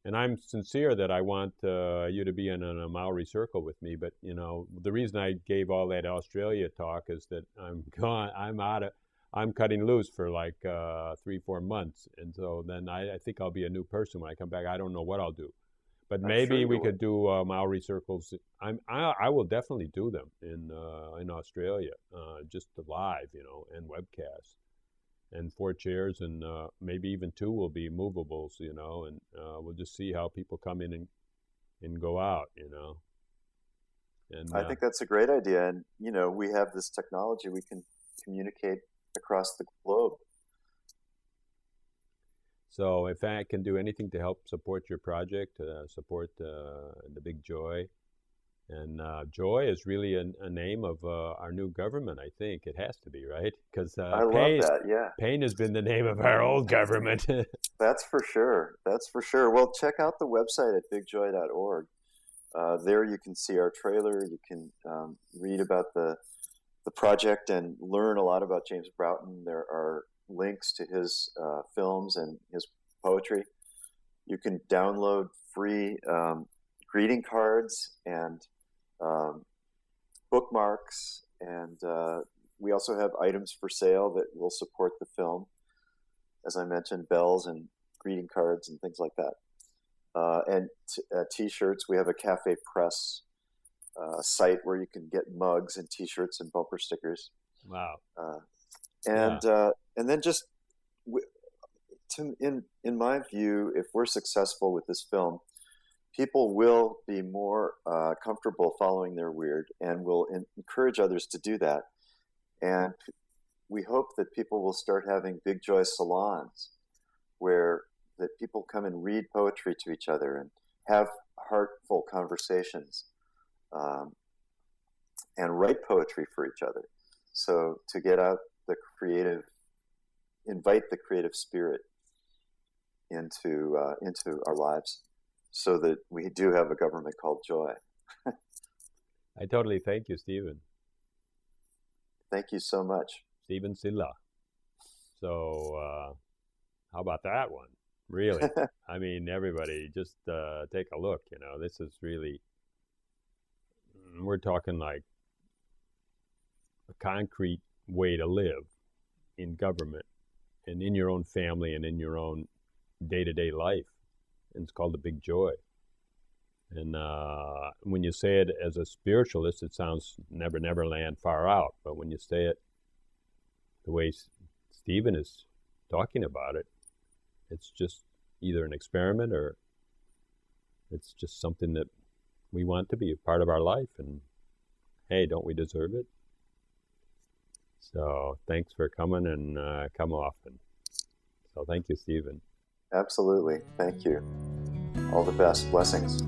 And I'm sincere that I want you to be in a Maori circle with me. But, you know, the reason I gave all that Australia talk is that I'm cutting loose for like 3-4 months. And so then I think I'll be a new person when I come back. I don't know what I'll do. But maybe we could do Maori circles. I will definitely do them in Australia, just live, you know, and webcast. And 4 chairs, and maybe even 2 will be movables, you know, and we'll just see how people come in and go out, you know. And I think that's a great idea. And, you know, we have this technology. We can communicate across the globe. So if I can do anything to help support your project, support the Big Joy, and Joy is really a name of our new government, I think. It has to be, right? Because I love that. Yeah, Pain has been the name of our old government. that's for sure. That's for sure. Well, check out the website at bigjoy.org. There you can see our trailer. You can read about the project and learn a lot about James Broughton. There are links to his films and his poetry. You can download free greeting cards and bookmarks, and we also have items for sale that will support the film. As I mentioned, bells and greeting cards and things like that. And T-shirts. We have a Cafe Press site where you can get mugs and T-shirts and bumper stickers. Wow. And then just in my view, if we're successful with this film, people will be more comfortable following their weird and will encourage others to do that. And we hope that people will start having Big Joy salons where that people come and read poetry to each other and have heartful conversations and write poetry for each other. So to get out invite the creative spirit into our lives, so that we do have a government called Joy. I totally thank you, Stephen. Thank you so much. Stephen Silha. So how about that one? Really? I mean, everybody, just take a look. This is really, we're talking like a concrete way to live in government and in your own family and in your own day-to-day life. And it's called the Big Joy. And when you say it as a spiritualist, it sounds never land, far out. But when you say it the way Stephen is talking about it, it's just either an experiment or it's just something that we want to be a part of our life. And hey, don't we deserve it? So thanks for coming, and come often. So thank you, Stephen. Absolutely. Thank you. All the best. Blessings.